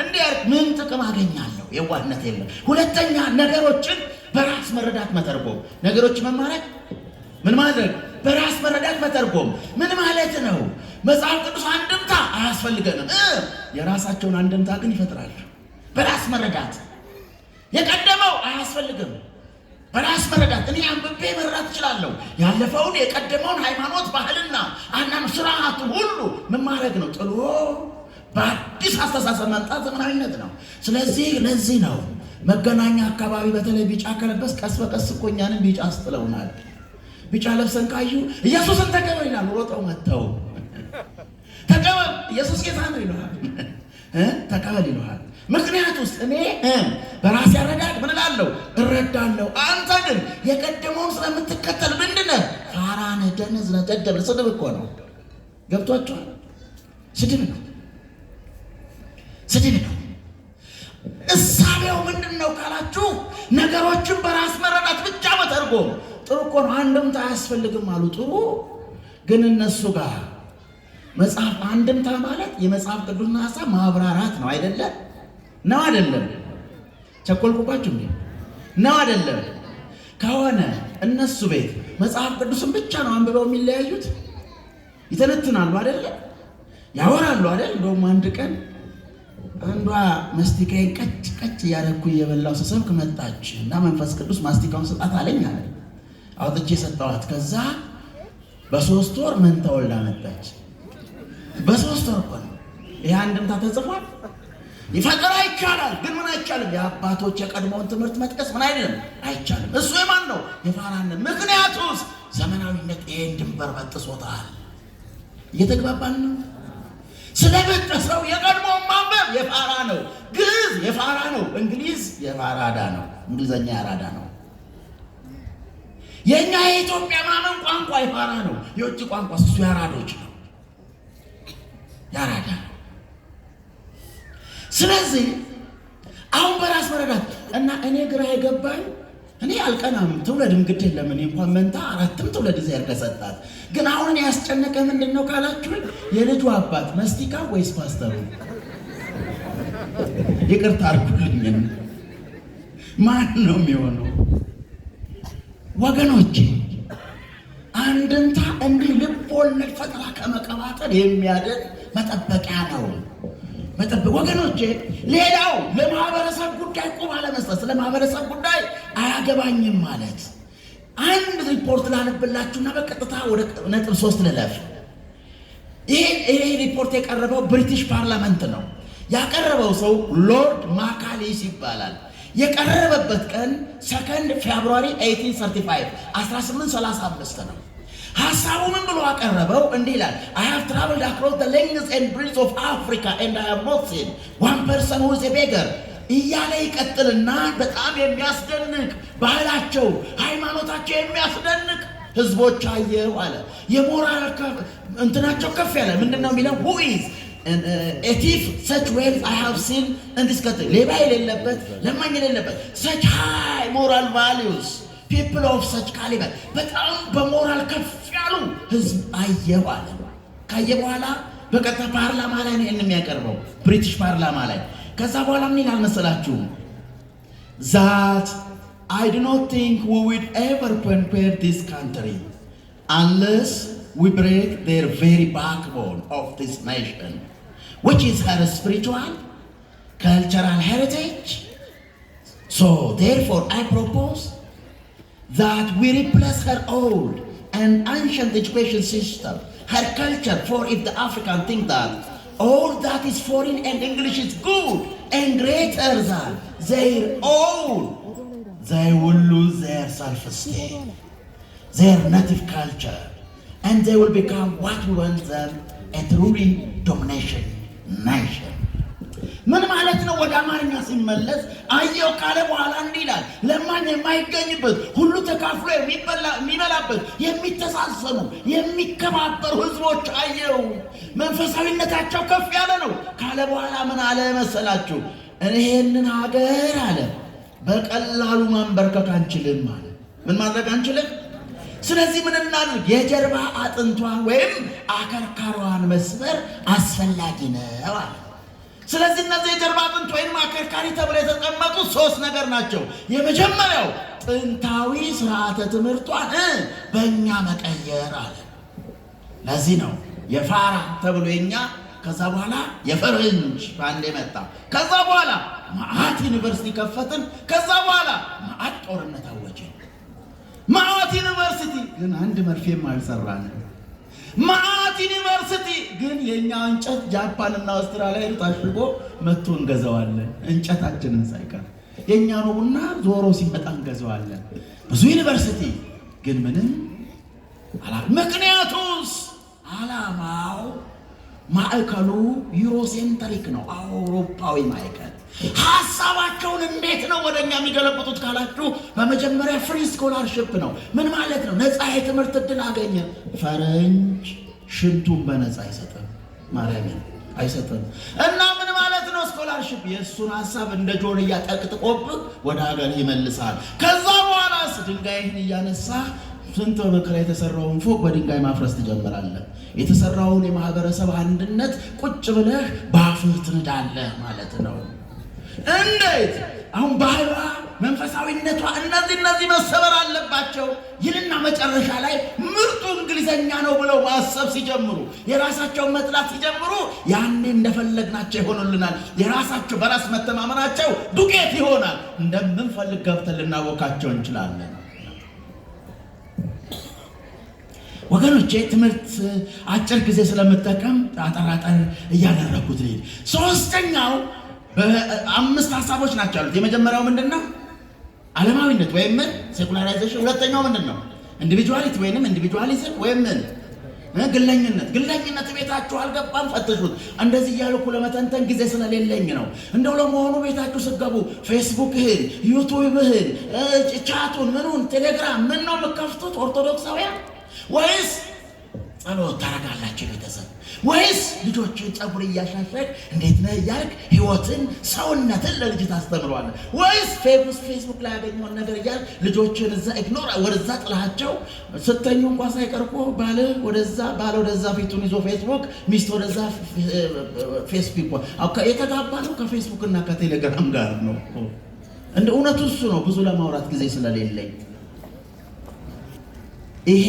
እንዴት ምን ጥቅም አገኛለሁ? የዋህነት የለም። ሁለተኛ ነገሮችን በራስ መረዳት መተርጎም። ነገሮች መማረክ ምን ማድረግ? በራስ መረዳት መተርጎም። ምን ማለት ነው? መጽሐፍ ቅዱስ አንድምታ አያስፈልገንም። የራሳቸውን አንድምታ ግን ይፈጥራሉ። በራስ መረዳት የቀደመው አያስፈልግም። በራስ መረዳት እኔ አንብቤ መረዳት እችላለሁ። ያለፈውን የቀደመውን ሃይማኖት፣ ባህልና አናም ስርዓቱ ሁሉ ምን ማድረግ ነው? ጥሎ በአዲስ አስተሳሰብ መምጣት ዘመናዊነት ነው። ስለዚህ ለዚህ ነው መገናኛ አካባቢ በተለይ ቢጫ ከለበስ ቀስ በቀስ እኮ እኛንም ቢጫ አስጥለውናል። ቢጫ ለብሰን ካዩ ኢየሱስን ተቀበል ይላል። ሮጠው መጥተው ተቀበል ኢየሱስ ጌታ ነው ይለዋል። ተቀበል ይለዋል። ምክንያት ውስጥ እኔ በራሴ አረዳድ ምን እላለሁ? እረዳለሁ። አንተ ግን የቀደመውን ስለምትከተል ምንድነህ? ፋራ ነህ፣ ደነዝ ነህ፣ ደደብ። ስድብ እኮ ነው። ገብቷችኋል? ስድብ ነው፣ ስድብ ነው። እሳቤው ምንድን ነው ካላችሁ ነገሮችን በራስ መረዳት ብቻ መተርጎም ጥሩ እኮ ነው። አንድምታ አያስፈልግም አሉ። ጥሩ ግን እነሱ ጋር መጽሐፍ አንድምታ ማለት የመጽሐፍ ቅዱስና ሐሳብ ማብራራት ነው አይደለም? ነው አይደለም? ቸኮልኩባችሁ እንዴ? ነው አይደለም? ከሆነ እነሱ ቤት መጽሐፍ ቅዱስን ብቻ ነው አንብበው የሚለያዩት። ይተነትናሉ አይደለም? ያወራሉ አይደል? እንደውም አንድ ቀን አንዷ ማስቲካዬን ቀጭ ቀጭ እያደረኩ እየበላሁ ስሰብክ መጣች እና መንፈስ ቅዱስ ማስቲካውን ስጣት አለኝ አለ። አውጥቼ ሰጠኋት። ከዛ በ3 ወር ምን ተወልዳ መጣች። በ3 ወር እኮ ነው። ይሄ አንድምታ ተጽፏል። ይፈቅር አይቻላል፣ ግን ምን አይቻልም? የአባቶች የቀድሞውን ትምህርት መጥቀስ ምን አይደለም አይቻልም። እሱ የማን ነው? የፋራነት። ምክንያቱስ ዘመናዊነት ይሄን ድንበር በጥሶታል። እየተግባባን ነው። ስለበጠሰው የቀድሞውን ማንበብ የፋራ ነው። ግዕዝ የፋራ ነው። እንግሊዝ የፋራዳ ነው። እንግሊዘኛ ያራዳ ነው። የኛ የኢትዮጵያ ምናምን ቋንቋ የፋራ ነው። የውጭ ቋንቋ እሱ ያራዶች ነው፣ ያራዳ ነው። ስለዚህ አሁን በራስ መረዳት እና እኔ ግራ የገባኝ እኔ አልቀናም። ትውለድም ግድ የለም። እኔ እንኳን መንታ 4ም ትውለድ እዚያ ያርገሰጣት። ግን አሁን እኔ ያስጨነቀ ምንድን ነው ካላችሁ የልጁ አባት መስቲካ ወይስ ፓስተሩ? ይቅርታ አድርጉልኝ። ማን ነው የሚሆነው? ወገኖቼ አንድምታ እንዲህ ልብ ወለድ ፈጠራ ከመቀባጠር የሚያደርግ መጠበቂያ ነው። ወገኖቼ ሌላው ለማህበረሰብ ጉዳይ ቁም አለመስጠት። ስለ ማህበረሰብ ጉዳይ አያገባኝም ማለት አንድ ሪፖርት ላነብላችሁና በቀጥታ ወደ ነጥብ 3 ልለፍ። ይሄ ሪፖርት የቀረበው ብሪቲሽ ፓርላመንት ነው። ያቀረበው ሰው ሎርድ ማካሊስ ይባላል። የቀረበበት ቀን 2 ፌብሩዋሪ 1835 1835 ነው። ሐሳቡ ምን ብሎ አቀረበው? እንዲህ ይላል። I have traveled across the length and breadth of Africa and I have not seen one person who is a beggar እያለ ይቀጥልና በጣም የሚያስደንቅ ባህላቸው፣ ሃይማኖታቸው የሚያስደንቅ ህዝቦች አየሁ አለ። የሞራል እንትናቸው ከፍ ያለ ምንድነው የሚለው? who is a thief such wealth I have seen in this country ሌባ የሌለበት ለማኝ የሌለበት such high moral values people of such caliber በጣም በሞራል ከፍ ያሉ ህዝብ አየሁ አለ። ካየ በኋላ በቀጥታ ፓርላማ ላይ ነው የሚያቀርበው፣ ብሪቲሽ ፓርላማ ላይ። ከዛ በኋላ ምን ይላል መሰላችሁ? that I do not think we would ever conquer this country unless we break their very backbone of this nation, which is her spiritual, cultural heritage. So therefore I propose that we replace her old an ancient education system, her culture. For if the African think that all that is foreign and English is good and greater than their own, they will lose their self-esteem, their native culture, and they will become what we want them, a truly domination nation. ምን ማለት ነው? ወደ አማርኛ ሲመለስ አየው ካለ በኋላ እንዲህ ይላል፣ ለማኝ የማይገኝበት ሁሉ ተካፍሎ የሚበላበት የሚተሳሰኑ የሚከባበሩ ህዝቦች አየው። መንፈሳዊነታቸው ከፍ ያለ ነው ካለ በኋላ ምን አለ መሰላችሁ? ይሄንን ሀገር አለ በቀላሉ ማንበርከክ አንችልም አለ። ምን ማድረግ አንችልም? ስለዚህ ምን እናድርግ? የጀርባ አጥንቷን ወይም አከርካሪዋን መስበር አስፈላጊ ነው አለ። ስለዚህ እነዚህ የጀርባ አጥንት ወይም አከርካሪ ተብለው የተቀመጡ ሶስት ነገር ናቸው። የመጀመሪያው ጥንታዊ ስርዓተ ትምህርቷን በእኛ መቀየር አለ። ለዚህ ነው የፋራ ተብሎ የኛ፣ ከዛ በኋላ የፈረንጅ ባንዴ መጣ፣ ከዛ በኋላ ማዕት ዩኒቨርሲቲ ከፈትን፣ ከዛ በኋላ ማዕት ጦርነት አወጀን። ማዕት ዩኒቨርሲቲ ግን አንድ መርፌም አልሰራንም። ማዕት ዩኒቨርሲቲ ግን የኛ እንጨት ጃፓንና አውስትራሊያ ታሽጎ መጥቶ እንገዛዋለን። እንጨታችንን ሳይቀር የኛ ነውና ዞሮ ሲመጣ እንገዛዋለን። ብዙ ዩኒቨርሲቲ ግን ምንም ምክንያቱስ ዓላማው ማዕከሉ ዩሮሴንትሪክ ነው፣ አውሮፓዊ ማዕከል። ሐሳባቸውን እንዴት ነው ወደኛ የሚገለብጡት ካላችሁ በመጀመሪያ ፍሪ ስኮላርሺፕ ነው። ምን ማለት ነው? ነፃ የትምህርት ዕድል አገኘ። ፈረንጅ ሽንቱን በነፃ አይሰጥም፣ ማርያምን አይሰጥም። እና ምን ማለት ነው ስኮላርሺፕ? የእሱን ሐሳብ እንደ ጆንያ ጠቅጥቆብህ ወደ ሀገር ይመልሳል። ከዛ በኋላስ ድንጋይህን እያነሳ ስንት በመከራ የተሰራውን ፎቅ በድንጋይ ማፍረስ ትጀምራለህ። የተሰራውን የማህበረሰብ አንድነት ቁጭ ብለህ በአፍህ ትንዳለህ ማለት ነው። እንዴት? አሁን ባህሏ፣ መንፈሳዊነቷ እነዚህ መሰበር አለባቸው ይልና መጨረሻ ላይ ምርጡ እንግሊዘኛ ነው ብለው ማሰብ ሲጀምሩ፣ የራሳቸውን መጥላት ሲጀምሩ፣ ያኔ እንደፈለግናቸው ይሆኑልናል። የራሳቸው በራስ መተማመናቸው ዱቄት ይሆናል። እንደምንፈልግ ገብተን ልናወካቸው እንችላለን። ወገኖቼ ትምህርት አጭር ጊዜ ስለምጠቀም አጠራጠር እያደረኩት ነው። ሶስተኛው በአምስት ሐሳቦች ናቸው ያሉት። የመጀመሪያው ምንድነው? ዓለማዊነት ወይም ምን ሴኩላራይዜሽን። ሁለተኛው ምንድነው? ኢንዲቪጁዋሊቲ ወይንም ኢንዲቪጁዋሊዝም ወይም ምን ግለኝነት። ግለኝነት ቤታችሁ አልገባም ፈትሹት። እንደዚህ እያልኩ ለመተንተን ጊዜ ስለሌለኝ ነው። እንደው ለመሆኑ ቤታችሁ ስትገቡ ፌስቡክህን፣ ዩቲዩብህን፣ ቻቱን፣ ምኑን ቴሌግራም ምን ነው የምትከፍቱት? ኦርቶዶክሳውያን ወይስ ጸሎት ታረጋላችሁ ቤተሰብ? ወይስ ልጆችን ጸጉር እያሻሸክ እንዴት ነህ እያልክ ህይወትን ሰውነትን ለልጅ ታስተምረዋለህ? ወይስ ፌስቡክ ላይ ያገኘውን ነገር እያልክ ልጆችን እዛ ኢግኖር ወደዛ ጥላቸው ስተኙ እንኳን ሳይቀርቆ ባለ ወደዛ ፊቱን ይዞ ፌስቡክ፣ ሚስት ወደዛ ፌስቡክ። የተጋባ ነው ከፌስቡክ እና ከቴሌግራም ጋር ነው። እንደ እውነቱ እሱ ነው። ብዙ ለማውራት ጊዜ ስለሌለኝ ይሄ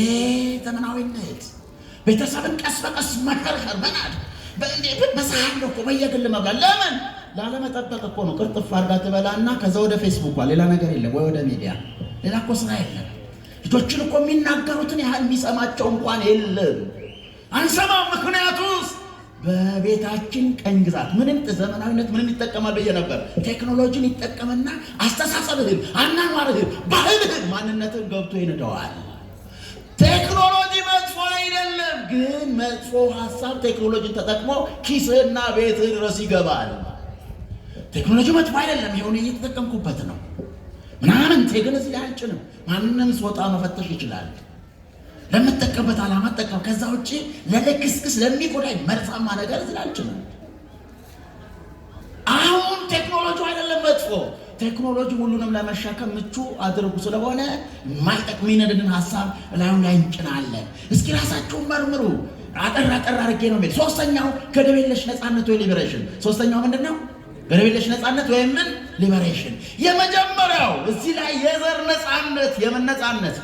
ዘመናዊነት ቤተሰብን ቀስ በቀስ መከርከር መናድ በሳህን ነው እኮ በየግል መብላት። ለምን? ላለመጠበቅ እኮ ነው። ቅርጥፍ አድርጋ ትበላና ከዛ ወደ ፌስቡክ ሌላ ነገር የለም፣ ወይ ወደ ሚዲያ ሌላ እኮ ስራ የለም። ልጆችን እኮ የሚናገሩትን ያህል የሚሰማቸው እንኳን የለም፣ አንሰማም። ምክንያቱስ በቤታችን ቀኝ ግዛት ምንም ዘመናዊነት ምንም ይጠቀማል ብዬ ነበር። ቴክኖሎጂን ይጠቀምና አስተሳሰብህን፣ አናኗርህን፣ ባህልህን፣ ማንነትህን ገብቶ ይንደዋል። ቴክኖሎጂ መጥፎ አይደለም፣ ግን መጥፎ ሐሳብ ቴክኖሎጂን ተጠቅሞ ኪስህና ቤትህ ድረስ ይገባል። ቴክኖሎጂ መጥፎ አይደለም፣ ይሁን እየተጠቀምኩበት ነው ምናምን። ግን እዚህ ላይ አልጭንም። ማንንም ስወጣ መፈተሽ ይችላል። ለምትጠቀምበት ዓላማ ተጠቀም። ከዛ ውጪ ለልክስክስ ለሚጎዳኝ መርዛማ ነገር እዚህ ላይ አልጭንም። አሁን ቴክኖሎጂ አይደለም መጥፎ፣ ቴክኖሎጂ ሁሉንም ለመሸከም ምቹ አድርጉ ስለሆነ የማይጠቅሚነድን ሐሳብ ላዩ ላይ እንጭናለን። እስኪ ራሳችሁን መርምሩ። አጠር አድርጌ ነው የሚል። ሶስተኛው ገደብ የለሽ ነፃነት ወይ ሊበሬሽን። ሶስተኛው ምንድነው? ገደብ የለሽ ነፃነት ወይም ምን ሊበሬሽን። የመጀመሪያው እዚህ ላይ የዘር ነፃነት፣ የምን ነፃነት?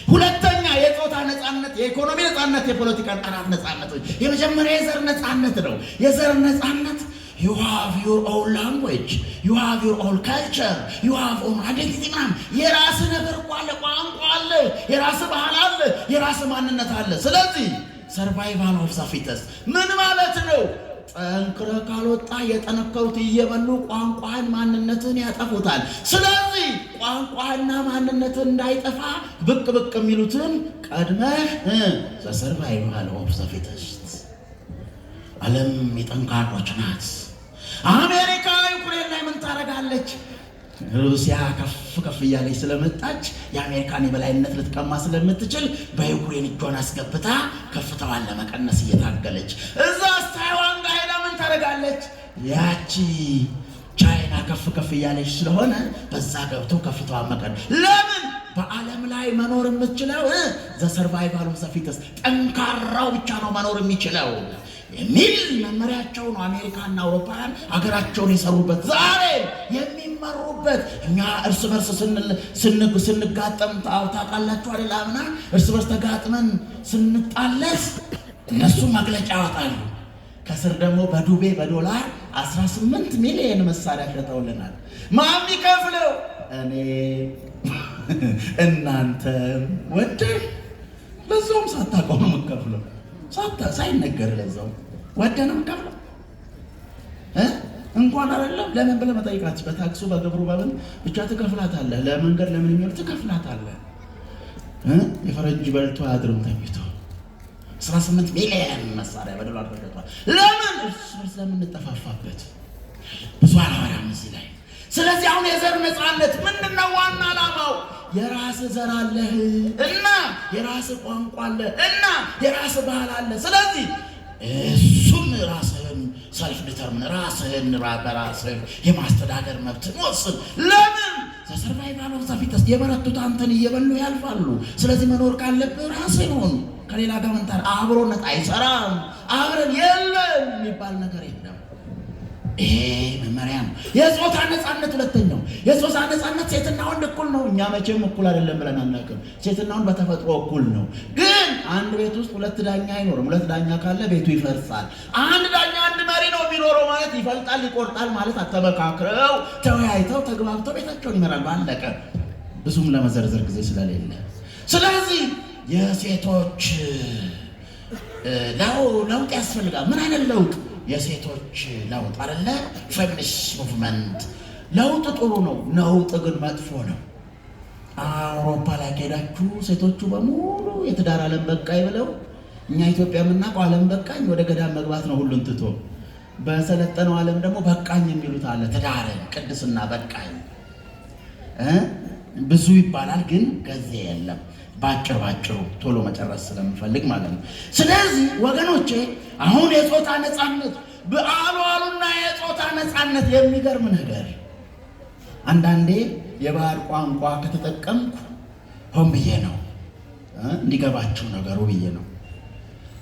ሁለተኛ የጾታ ነፃነት፣ የኢኮኖሚ ነፃነት፣ የፖለቲካ አራት ነፃነቶች። የመጀመሪያ የዘር ነፃነት ነው። የዘር ነፃነት you have your own language, you have your own culture, you have own identity ምናምን የራስ ነገር አለ፣ ቋንቋ አለ፣ የራስ ባህል አለ፣ የራስ ማንነት አለ። ስለዚህ ሰርቫይቫል ኦፍ ዘ ፊተስት ምን ማለት ነው? ጠንክረ ካልወጣ የጠነከሩት እየበሉ ቋንቋን ማንነትን ያጠፉታል። ስለዚህ ቋንቋና ማንነትን እንዳይጠፋ ብቅ ብቅ የሚሉትን ቀድመህ ዘ ሰርቫይቫል ኦፍ ዘ ፊተስት። ዓለም የጠንካሮች ናት። አሜሪካ ዩክሬን ላይ ምን ታረጋለች? ሩሲያ ከፍ እያለች ስለመጣች የአሜሪካን የበላይነት ልትቀማ ስለምትችል በዩክሬን እጇን አስገብታ ከፍታዋን ለመቀነስ እየታገለች እዛ ታይዋን ጋር ሄዳ ምን ታረጋለች? ያቺ ቻይና ከፍ እያለች ስለሆነ በዛ ገብቶ ከፍታዋን መቀነስ። ለምን? በዓለም ላይ መኖር የምትችለው ዘ ሰርቫይቫል ኦፍ ዘ ፊተስት ጠንካራው ብቻ ነው መኖር የሚችለው የሚል መመሪያቸው ነው። አሜሪካና አውሮፓውያን አገራቸውን የሰሩበት ዛሬ የሚመሩበት። እኛ እርስ በርስ ስንጋጠም ታውቃላችሁ አይደል? አምና እርስ በርስ ተጋጥመን ስንጣለስ እነሱ መግለጫ ያወጣሉ። ከስር ደግሞ በዱቤ በዶላር 18 ሚሊዮን መሳሪያ ሸጠውልናል። ማን ይከፍለው? እኔ እናንተ ወደን ለዛውም ሳታውቀው ነው የምትከፍለው። ሳይነገር ለዛው ወደንም ከፍለው እንኳን አይደለም ለምን ብለህ መጠይቃት በታክሱ በግብሩ በምን ብቻ ትከፍላታለህ። ለመንገድ ለምን የሚሆን ትከፍላታለህ። የፈረንጅ በልቶ አያድርም ተኝቶ 18 ሚሊዮን መሳሪያ በዶላር ተሸጧል። ለምን? እርስ በርስ ለምንጠፋፋበት ብዙ አላወራም እዚህ ላይ። ስለዚህ አሁን የዘር ነፃነት ምንድነው ዋና ዓላማው? የራስ ዘር አለህ እና የራስ ቋንቋ አለ እና የራስ ባህል አለ። ስለዚህ እሱም ራስህን ሰልፍ ዲተርሚን ራስህን በራስህ የማስተዳደር መብት ወስን። ለምን? ዘሰርቫይቫል ኦፍ ዘ ፊተስት የበረቱት አንተን እየበሉ ያልፋሉ። ስለዚህ መኖር ካለብህ ራስህ ነው። ከሌላ ጋር መንታር አብሮነት አይሰራም። አብረን የለም የሚባል ነገር የለም። ይሄ መመሪያ ነው። የጾታ ነፃነት ሁለተኛው የጾታ ነፃነት ሴትና ወንድ እኩል ነው። እኛ መቼም እኩል አይደለም ብለን አናውቅም። ሴትና ወንድ በተፈጥሮ እኩል ነው። ግን አንድ ቤት ውስጥ ሁለት ዳኛ አይኖርም። ሁለት ዳኛ ካለ ቤቱ ይፈርሳል። አንድ ዳኛ አንድ መሪ ነው የሚኖረው ማለት ይፈልጣል ይቆርጣል ማለት ተመካክረው ተወያይተው ተግባብተው ቤታቸውን ይመራሉ። አለቀ። ብዙም ለመዘርዘር ጊዜ ስለሌለ ስለዚህ የሴቶች ለውጥ ያስፈልጋል። ምን አይነት ለውጥ? የሴቶች ለውጥ አይደለ? ፌሚኒስት ሙቭመንት ለውጥ ጥሩ ነው። ነውጥ ግን መጥፎ ነው። አውሮፓ ላይ ሄዳችሁ ሴቶቹ በሙሉ የትዳር ዓለም በቃኝ ብለው እኛ ኢትዮጵያ የምናውቀው ዓለም በቃኝ ወደ ገዳም መግባት ነው ሁሉን ትቶ። በሰለጠነው ዓለም ደግሞ በቃኝ የሚሉት አለ። ትዳርን ቅድስና በቃኝ ብዙ ይባላል፣ ግን ጊዜ የለም። ባጭሩ ቶሎ መጨረስ ስለምፈልግ ማለት ነው። ስለዚህ ወገኖቼ አሁን የጾታ ነፃነት በአሏሉና የጾታ ነፃነት የሚገርም ነገር አንዳንዴ የባህል ቋንቋ ከተጠቀምኩ ሆን ብዬ ነው እንዲገባችሁ ነገሩ ብዬ ነው።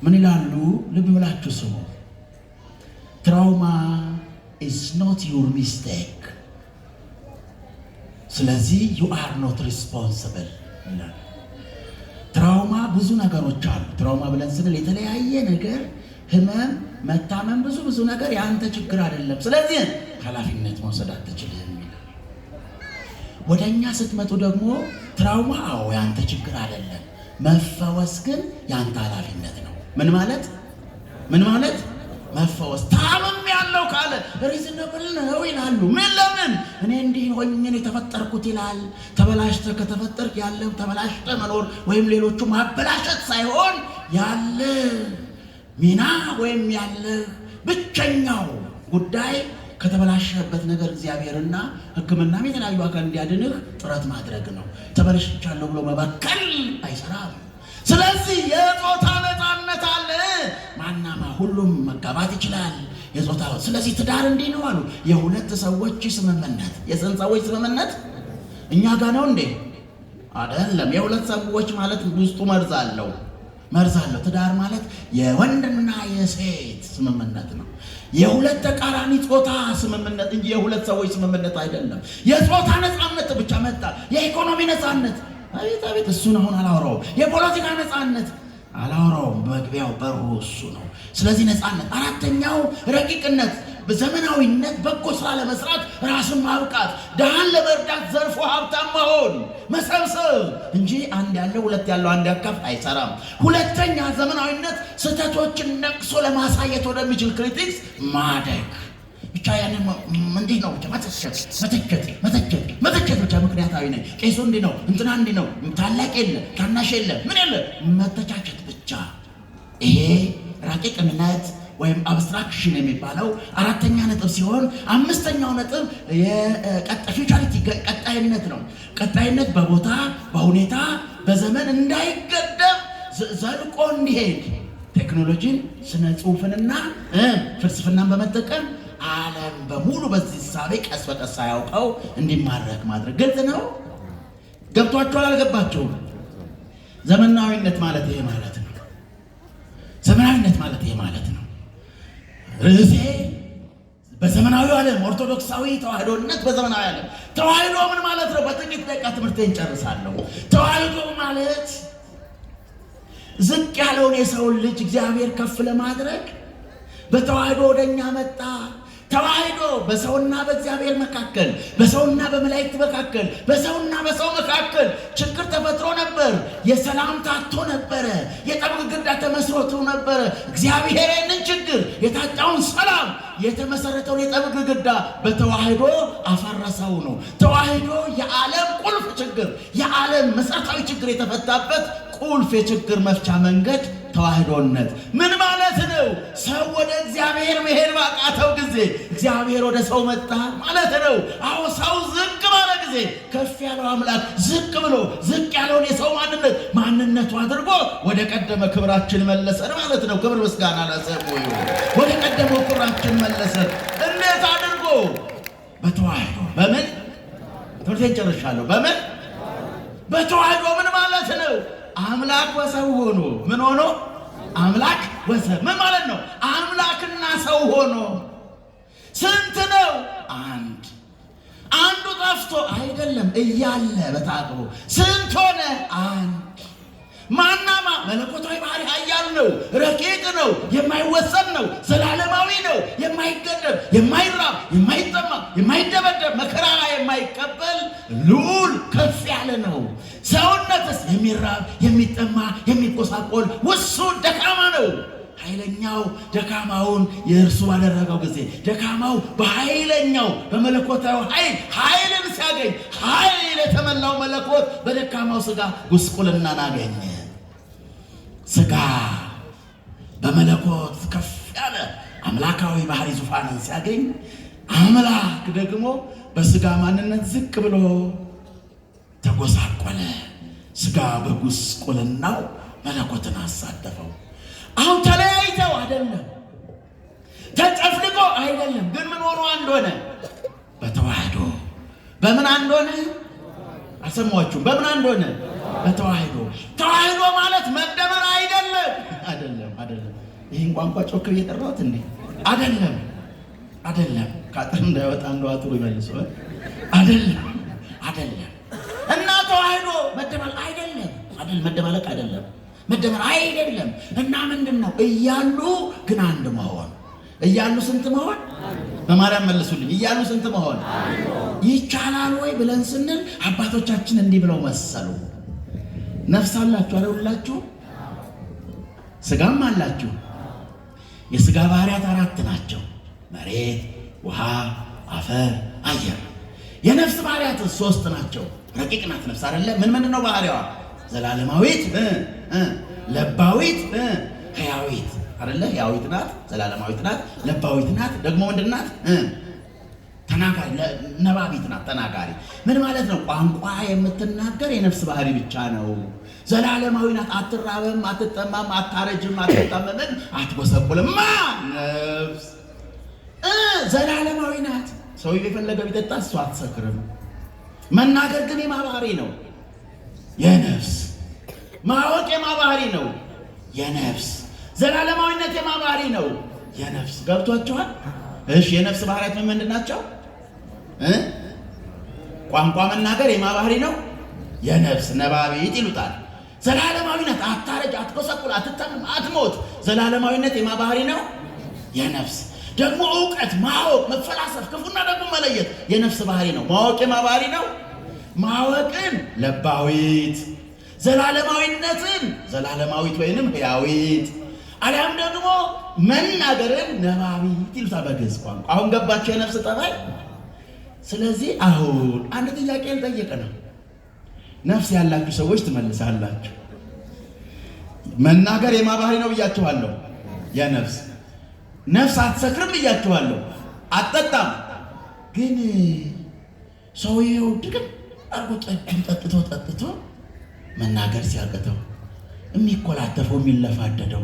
ምን ይላሉ? ልብ ብላችሁ ስሙ። ትራውማ is not your mistake። ስለዚህ you are not responsible ይላል። ትራውማ ብዙ ነገሮች አሉ። ትራውማ ብለን ስንል የተለያየ ነገር ህመም፣ መታመም፣ ብዙ ነገር ያንተ ችግር አይደለም። ስለዚህ ኃላፊነት መውሰድ አትችልም ይላል። ወደኛ ስትመጡ ደግሞ ትራውማ ያንተ ችግር አይደለም፣ መፈወስ ግን ያንተ ኃላፊነት ነው። ምን ማለት መፈወስ ታምም ያለው ካለ ሪዝነብል ነው ይላሉ። ምን ለምን እኔ እንዲህ ሆኜ የተፈጠርኩት ይላል። ተበላሽተህ ከተፈጠርክ ያለ ተበላሽተህ መኖር ወይም ሌሎቹ ማበላሸት ሳይሆን ያለ ሚና ወይም ያለ ብቸኛው ጉዳይ ከተበላሸበት ነገር እግዚአብሔርና ሕክምና የተለያዩ አካል እንዲያድንህ ጥረት ማድረግ ነው። ተበላሽቻለሁ ብሎ መበከል አይሰራም። ስለዚህ የጾታ ነፃነት አለ። ማናማ ሁሉም መጋባት ይችላል። የጾታ ስለዚህ ትዳር እንዲህ ነው አሉ። የሁለት ሰዎች ስምምነት። የስንት ሰዎች ስምምነት? እኛ ጋር ነው እንዴ? አይደለም። የሁለት ሰዎች ማለት ውስጡ መርዝ አለው። ትዳር ማለት የወንድና የሴት ስምምነት ነው። የሁለት ተቃራኒ ጾታ ስምምነት እንጂ የሁለት ሰዎች ስምምነት አይደለም። የጾታ ነፃነት ብቻ መጣ። የኢኮኖሚ ነፃነት አቤት እሱን አሁን አላወራውም። የፖለቲካ ነፃነት አላወራውም። መግቢያው በሩ እሱ ነው። ስለዚህ ነፃነት። አራተኛው ረቂቅነት። በዘመናዊነት በጎ ስራ ለመስራት ራስን ማብቃት፣ ድሃን ለመርዳት ዘርፎ ሀብታም መሆን መሰብሰብ እንጂ አንድ ያለው ሁለት ያለው አንድ ያካፍል አይሰራም። ሁለተኛ ዘመናዊነት ስህተቶችን ነቅሶ ለማሳየት ወደሚችል ክሪቲክስ ማደግ ብቻ ያንን እንዲህ ነው ብቻ መተቸት ብቻ ምክንያታዊ ነኝ። ቄሱ እንዲህ ነው እንትና እንዲህ ነው ታላቅ የለ ታናሽ የለ ምን የለ መተቻቸት ብቻ። ይሄ ረቂቅ እምነት ወይም አብስትራክሽን የሚባለው አራተኛ ነጥብ ሲሆን አምስተኛው ነጥብ ፊውቸሪቲ ቀጣይነት ነው። ቀጣይነት በቦታ በሁኔታ በዘመን እንዳይገደብ ዘልቆ እንዲሄድ ቴክኖሎጂን ስነ ጽሁፍንና ፍልስፍናን በመጠቀም ዓለም በሙሉ በዚህ ሳቤ ቀስ በቀስ ያውቀው እንዲማረክ ማድረግ ግልጽ ነው። ገብቷችኋል? አልገባችሁም? ዘመናዊነት ማለት ይሄ ማለት ነው። ዘመናዊነት ማለት ይሄ ማለት ነው። ርዕሴ በዘመናዊው ዓለም ኦርቶዶክሳዊ ተዋህዶነት በዘመናዊ ዓለም ተዋህዶ ምን ማለት ነው? በጥቂት ደቂቃ ትምህርቴን ጨርሳለሁ። ተዋህዶ ማለት ዝቅ ያለውን የሰውን ልጅ እግዚአብሔር ከፍ ለማድረግ በተዋህዶ ወደኛ መጣ። ተዋህዶ በሰውና በእግዚአብሔር መካከል፣ በሰውና በመላእክት መካከል፣ በሰውና በሰው መካከል ችግር ተፈጥሮ ነበር። የሰላም ታጥቶ ነበረ። የጠብ ግድግዳ ተመስርቶ ነበረ። እግዚአብሔር ይህንን ችግር የታጣውን ሰላም የተመሰረተውን የጠብ ግድግዳ በተዋህዶ አፈረሰው ነው። ተዋህዶ የዓለም ቁልፍ ችግር፣ የዓለም መሰረታዊ ችግር የተፈታበት ቁልፍ የችግር መፍቻ መንገድ ተዋህዶነት ምን ማለት ነው? ሰው ወደ እግዚአብሔር መሄድ ባቃተው ጊዜ እግዚአብሔር ወደ ሰው መጣ ማለት ነው። አዎ ሰው ዝቅ ባለ ጊዜ ከፍ ያለው አምላክ ዝቅ ብሎ ዝቅ ያለውን የሰው ማንነቱ አድርጎ ወደ ቀደመ ክብራችን መለሰን ማለት ነው። ክብር ምስጋና ለስሙ ይሁን። ወደ ቀደመው ክብራችን መለሰን። እንዴት አድርጎ? በተዋህዶ። በምን? ትምህርቴን ጨርሻለሁ። በምን? በተዋህዶ ምን ማለት ነው? አምላክ ወሰው ሆኖ ምን ሆኖ? አምላክ ወሰው ምን ማለት ነው? አምላክና ሰው ሆኖ ስንት ነው? አንዱ ጠፍቶ አይደለም እያለ በታቅቦ ስንት ሆነ? አንድ። ማናማ? መለኮታዊ ባህሪ ኃያል ነው፣ ረቂቅ ነው፣ የማይወሰን ነው፣ ዘላለማዊ ነው፣ የማይገደብ፣ የማይራብ፣ የማይጠማ፣ የማይደበደብ፣ መከራ የማይቀበል ልዑል ከፍ ያለ ነው። ሰውነትስ የሚራብ፣ የሚጠማ፣ የሚቆሳቆል ውሱን ደካማ ነው። ኃይለኛው ደካማውን የእርሱ ባደረገው ጊዜ ደካማው በኃይለኛው በመለኮታዊ ኃይልን ሲያገኝ ኃይል የተመላው መለኮት በደካማው ሥጋ ጉስቁልናን አገኘ። ሥጋ በመለኮት ከፍ ያለ አምላካዊ ባህሪ ዙፋንን ሲያገኝ አምላክ ደግሞ በሥጋ ማንነት ዝቅ ብሎ ተጎሳቆለ። ሥጋ በጉስቁልናው መለኮትን አሳደፈው። አሁን ተለያይተው አይደለም፣ ተጨፍልቆ አይደለም፣ ግን ምን ሆኖ አንድ ሆነ? በተዋህዶ። በምን አንድ ሆነ? አልሰማችሁም? በምን አንድ ሆነ? በተዋህዶ። ተዋህዶ ማለት መደመር አይደለም። ይህን ቋንቋ ጮክ እየጠራሁት እንዴ? አይደለም። ካጥር እንዳይወጣ እንደው አጥሩ ይመልሰው። አይደለም። እና ተዋህዶ መደመር አይደለም። መደባለቅ አይደለም። መደመር አይደለም። እና ምንድነው? እያሉ ግን አንድ መሆን። እያሉ ስንት መሆን? በማርያም መልሱልኝ። እያሉ ስንት መሆን ይቻላል ወይ ብለን ስንል አባቶቻችን እንዲህ ብለው መሰሉ። ነፍስ አላችሁ አይደላችሁ? ስጋም አላችሁ። የስጋ ባህሪያት 4 ናቸው። መሬት፣ ውሃ፣ አፈር፣ አየር። የነፍስ ባህሪያት 3 ናቸው። ረቂቅ ናት ነፍስ አይደለ? ምንድነው ባህሪዋ? ዘላለማዊት፣ ለባዊት፣ ሕያዊት አይደለ? ሕያዊት ናት፣ ዘላለማዊት ናት፣ ለባዊት ናት። ደግሞ ምንድናት? ተናጋሪ፣ ነባቢት ናት። ተናጋሪ ምን ማለት ነው? ቋንቋ የምትናገር የነፍስ ባህሪ ብቻ ነው። ዘላለማዊ ናት። አትራበም፣ አትጠማም፣ አታረጅም፣ አትጣመምም፣ አትጎሰቁልም። ነፍስ ዘላለማዊ ናት። ሰው የፈለገ ቢጠጣ እሷ አትሰክርም። መናገር ግን የማባህሪ ነው። የነፍስ ማወቅ የማባህሪ ነው። የነፍስ ዘላለማዊነት የማባህሪ ነው። የነፍስ ገብቷችኋል? እሺ የነፍስ ባህሪያት ምንድን ናቸው? ቋንቋ መናገር የማባህሪ ነው። የነፍስ ነባቢት ይሉታል። ዘላለማዊነት አታረጅ፣ አትቆሰቁል፣ አትታመም፣ አትሞት። ዘላለማዊነት የማባህሪ ነው። የነፍስ ደግሞ እውቀት፣ ማወቅ፣ መፈላሰፍ፣ ክፉና ደግሞ መለየት የነፍስ ባህሪ ነው። ማወቅ የማ ባህሪ ነው? ማወቅን ለባዊት፣ ዘላለማዊነትን ዘላለማዊት ወይንም ሕያዊት፣ አሊያም ደግሞ መናገርን ነባቢት ይሉታል በግዕዝ ቋንቋ። አሁን ገባቸው የነፍስ ጠባይ? ስለዚህ አሁን አንድ ጥያቄ ልጠይቅ ነው። ነፍስ ያላችሁ ሰዎች ትመልሳላችሁ። መናገር የማ ባህሪ ነው ብያችኋለሁ? የነፍስ። ነፍስ አትሰክርም ብያችኋለሁ? አትጠጣም። ግን ሰውየው ድግም አርጎ ጠጁን ጠጥቶ መናገር ሲያቅተው የሚኮላተፈው የሚለፋደደው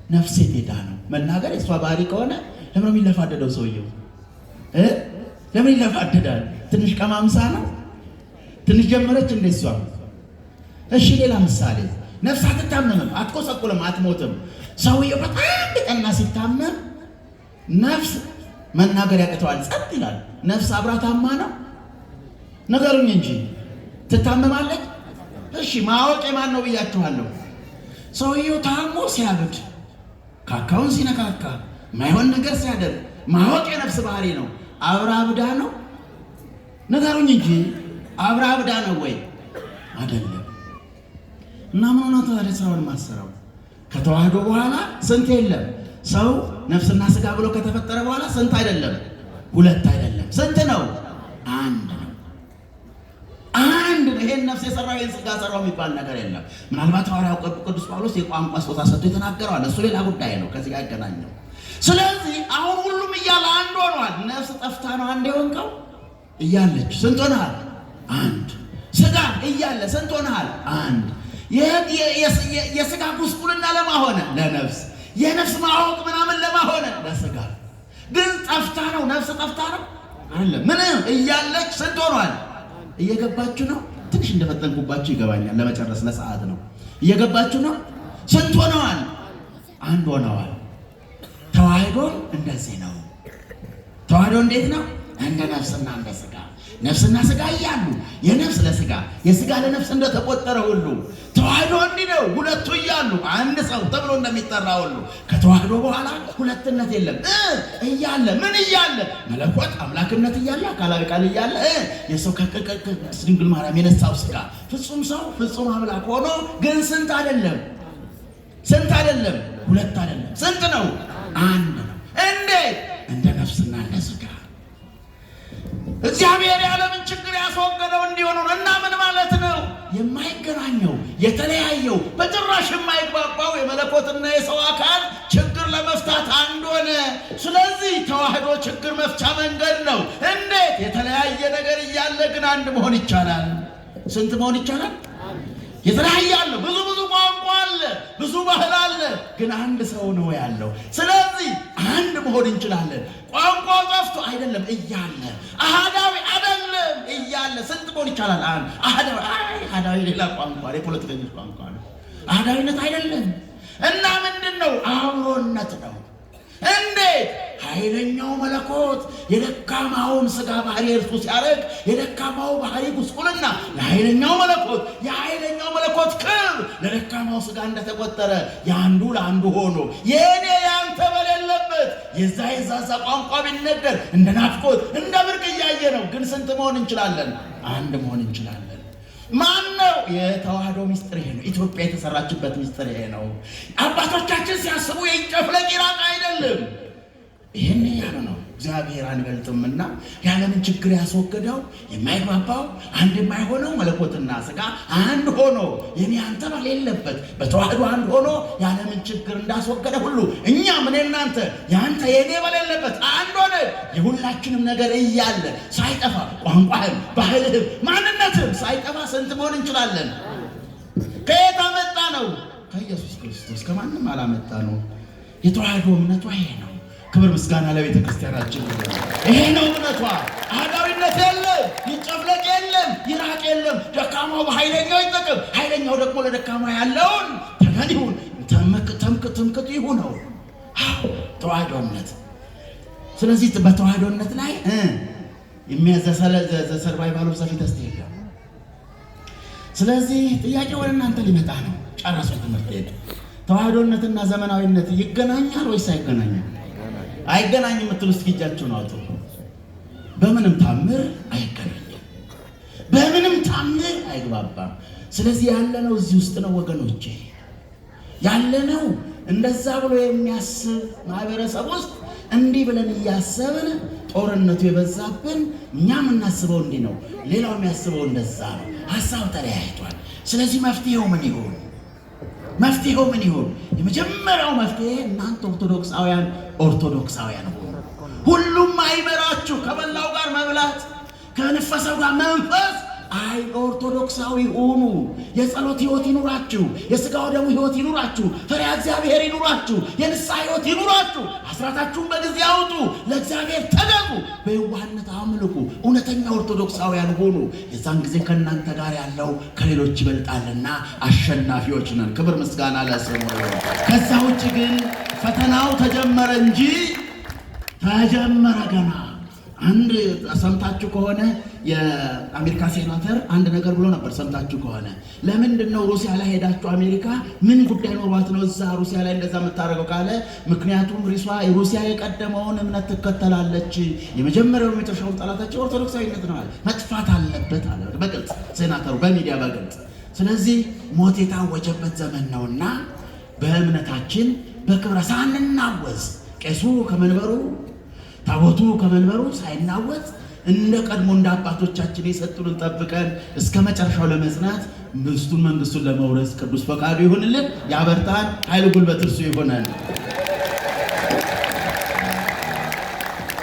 ነፍስ የት ሄዳ ነው? መናገር የሷ ባህሪ ከሆነ ለምን የሚለፋደደው ሰውየው? ለምን ይለፋደዳል? ትንሽ ቀማምሳ ነው? ትንሽ ጀመረች እንደ እሷ። እሺ ሌላ ምሳሌ። ነፍስ አትታመምም፣ አትቆሰቁልም፣ አትሞትም። ሰውየው በጣም የጠና ሲታመም ነፍስ መናገር ያቅተዋል፣ ጸጥ ይላል። ነፍስ አብራታማ ነው? ነገሩኝ እንጂ ትታመማለች? እሺ ማወቅ የማን ነው ብያችኋለሁ? ሰውየው ታሞ ሲያብድ፣ ካካውን ሲነካካ፣ ማይሆን ነገር ሲያደርግ ማወቅ የነፍስ ባህሪ ነው። አብራ አብዳ ነው? ነገሩኝ እንጂ አብራ አብዳ ነው ወይ? አይደለም። እና ምን ሆነ ታዲያ ስራውን ማሰራው? ከተዋህዶ በኋላ ስንት የለም? ሰው ነፍስና ስጋ ብሎ ከተፈጠረ በኋላ ስንት አይደለም? ሁለት አይደለም። ስንት ነው? አንድ ነው። አንድ ነው። ይሄን ነፍስ የሰራው ይሄን ስጋ ሰራው የሚባል ነገር የለም። ምናልባት ሐዋርያው ቅዱስ ጳውሎስ የቋንቋ ስጦታ ሰጥቶ የተናገረዋል። እሱ ሌላ ጉዳይ ነው፣ ከዚህ ጋር ያገናኘው። ስለዚህ አሁን ሁሉም እያለ አንድ ሆኗል። ነፍስ ጠፍታ ነው አንድ የሆንከው? እያለች ስንት ሆነሃል? አንድ። ስጋ እያለ ስንት ሆነሃል? አንድ። የስጋ ጉስቁልና ለማ ሆነ? ለነፍስ። የነፍስ ማወቅ ምናምን ለማ ሆነ? ለስጋ። ግን ጠፍታ ነው? ነፍስ ጠፍታ ነው አለ። ምን እያለች ስንት ሆኗል? እየገባችሁ ነው? ትንሽ እንደፈጠንኩባችሁ ይገባኛል። ለመጨረስ ለሰዓት ነው። እየገባችሁ ነው? ስንት ሆነዋል? አንድ ሆነዋል። ተዋህዶ እንደዚህ ነው። ተዋህዶ እንዴት ነው? እንደ ነፍስና እንደ ስጋ። ነፍስና ስጋ እያሉ የነፍስ ለስጋ የስጋ ለነፍስ እንደተቆጠረ ሁሉ ተዋህዶ እንዲህ ነው። ሁለቱ እያሉ አንድ ሰው ተብሎ እንደሚጠራ ሁሉ ከተዋህዶ በኋላ ሁለትነት የለም። እያለ ምን እያለ? መለኮት አምላክነት እያለ አካላዊ ቃል እያለ የሰው ከቅድስት ድንግል ማርያም የነሳው ስጋ ፍጹም ሰው ፍጹም አምላክ ሆኖ ግን ስንት አይደለም? ስንት አይደለም? ሁለት አይደለም። ስንት ነው? አንድ ነው። እንዴት? እንደ ነፍስና እንደ ስጋ። እግዚአብሔር የዓለምን ችግር ያስወገደው እንዲሆኑ ነው። እና ምን ማለት ነው? የማይገናኘው የተለያየው በጭራሽ የማይግባባው የመለኮትና የሰው አካል ችግር ለመፍታት አንድ ሆነ። ስለዚህ ተዋህዶ ችግር መፍቻ መንገድ ነው። እንዴት? የተለያየ ነገር እያለ ግን አንድ መሆን ይቻላል። ስንት መሆን ይቻላል? የተለያየ አለ። ብዙ ቋንቋ አለ፣ ብዙ ባህል አለ፣ ግን አንድ ሰው ነው ያለው። ስለዚህ አንድ መሆን እንችላለን። ቋንቋው ጠፍቶ አይደለም እያለ፣ አሃዳዊ አይደለም እያለ ስንት መሆን ይቻላል? አሃዳዊ ሌላ ቋንቋ፣ የፖለቲከኞች ቋንቋ ነው። አሃዳዊነት አይደለም። እና ምንድን ነው? አብሮነት ነው። እንዴት? ኃይለኛው መለኮት የደካማውን ስጋ ባህሪ እርሱ ሲያደርግ የደካማው ባህሪ ጉስቁልና ለኃይለኛው መለኮት የኃይለኛው መለኮት ክብር ለደካማው ስጋ እንደተቆጠረ የአንዱ ለአንዱ ሆኖ የእኔ ያንተ በሌለበት የዛ ቋንቋ ቢነገር እንደ ናፍቆት እንደ ብርቅ እያየ ነው። ግን ስንት መሆን እንችላለን? አንድ መሆን እንችላለን። ማን ነው? የተዋህዶ ሚስጥር ይሄ ነው። ኢትዮጵያ የተሰራችበት ሚስጥር ይሄ ነው። አባቶቻችን ሲያስቡ የጨፍለቅ ኢራቅ አይደለም። ይህን ያለ ነው። እግዚአብሔር አንበልጥምና የዓለምን ችግር ያስወገደው የማይግባባው አንድ የማይሆነው መለኮትና ስጋ አንድ ሆኖ የኔ አንተ በሌለበት በተዋህዶ አንድ ሆኖ የዓለምን ችግር እንዳስወገደ ሁሉ እኛ ምን እናንተ የአንተ የኔ በሌለበት አንድ ሆነ የሁላችንም ነገር እያለ ሳይጠፋ ቋንቋህም፣ ባህልህም፣ ማንነትህም ሳይጠፋ ስንት መሆን እንችላለን? ከየት አመጣ ነው? ከኢየሱስ ክርስቶስ። ከማንም አላመጣ ነው። የተዋህዶ እምነቷ ይሄ ነው። ክብር ምስጋና ለቤተ ክርስቲያናችን። ይሄ ነው እምነቷ። አህዳዊነት የለም፣ ይጨፍለቅ የለም፣ ይራቅ የለም። ደካማው በኃይለኛው ይጠቅም፣ ኃይለኛው ደግሞ ለደካማ ያለውን ተገን ይሁን፣ ትምክቱ ይሁነው። ተዋህዶነት። ስለዚህ በተዋህዶነት ላይ ሰርቫይቫሉ ሰፊ ተስት የለም። ስለዚህ ጥያቄ ወደ እናንተ ሊመጣ ነው። ጨረሱ ትምህርት ቤት። ተዋህዶነትና ዘመናዊነት ይገናኛል ወይስ አይገናኛል? አይገናኝም የምትሉ እስኪ እጃችሁን አውጡ። በምንም ታምር አይገናኝም፣ በምንም ታምር አይግባባም። ስለዚህ ያለነው እዚህ ውስጥ ነው ወገኖቼ፣ ያለነው እንደዛ ብሎ የሚያስብ ማህበረሰብ ውስጥ እንዲህ ብለን እያሰብን ጦርነቱ የበዛብን እኛ የምናስበው እንዲህ ነው፣ ሌላው የሚያስበው እንደዛ ነው። ሀሳብ ተለያይቷል። ስለዚህ መፍትሄው ምን ይሆን? መፍትሄው ምን ይሆን? የመጀመሪያው መፍትሄ እናንተ ኦርቶዶክሳውያን ሆኑ። ሁሉም አይመራችሁ። ከበላው ጋር መብላት፣ ከንፈሰው ጋር መንፈስ አይ ኦርቶዶክሳዊ ሆኑ። የጸሎት ህይወት ይኑራችሁ፣ የሥጋው ደሙ ህይወት ይኑራችሁ፣ ፈሪሃ እግዚአብሔር ይኑራችሁ፣ የንስሐ ህይወት ይኑራችሁ። አስራታችሁን በጊዜ አውጡ፣ ለእግዚአብሔር ተገዙ፣ በየዋህነት አምልኩ። እውነተኛ ኦርቶዶክሳውያን ሆኑ። የዛን ጊዜ ከእናንተ ጋር ያለው ከሌሎች ይበልጣልና አሸናፊዎች ነን። ክብር ምስጋና ለስሙ። ከዛ ውጭ ግን ፈተናው ተጀመረ እንጂ ተጀመረ ገና። አንድ ሰምታችሁ ከሆነ የአሜሪካ ሴናተር አንድ ነገር ብሎ ነበር። ሰምታችሁ ከሆነ ለምንድን ነው ሩሲያ ላይ ሄዳችሁ አሜሪካ ምን ጉዳይ ኖሯት ነው እዛ ሩሲያ ላይ እንደዛ የምታደርገው ካለ፣ ምክንያቱም ሩሲያ የቀደመውን እምነት ትከተላለች፣ የመጀመሪያው የመጨረሻው ጠላታቸው ኦርቶዶክሳዊነት ነው አለ። መጥፋት አለበት አለ በግልጽ ሴናተሩ በሚዲያ በግልጽ። ስለዚህ ሞት የታወጀበት ዘመን ነውና በእምነታችን በክብረ ሳንናወዝ ቄሱ ከመንበሩ ታቦቱ ከመንበሩ ሳይናወጥ እንደ ቀድሞ እንደ አባቶቻችን የሰጡንን ጠብቀን እስከ መጨረሻው ለመጽናት መንግስቱን ለመውረስ ቅዱስ ፈቃዱ ይሁንልን። ያበርታን። ኃይል ጉልበት እርሱ ይሆናል።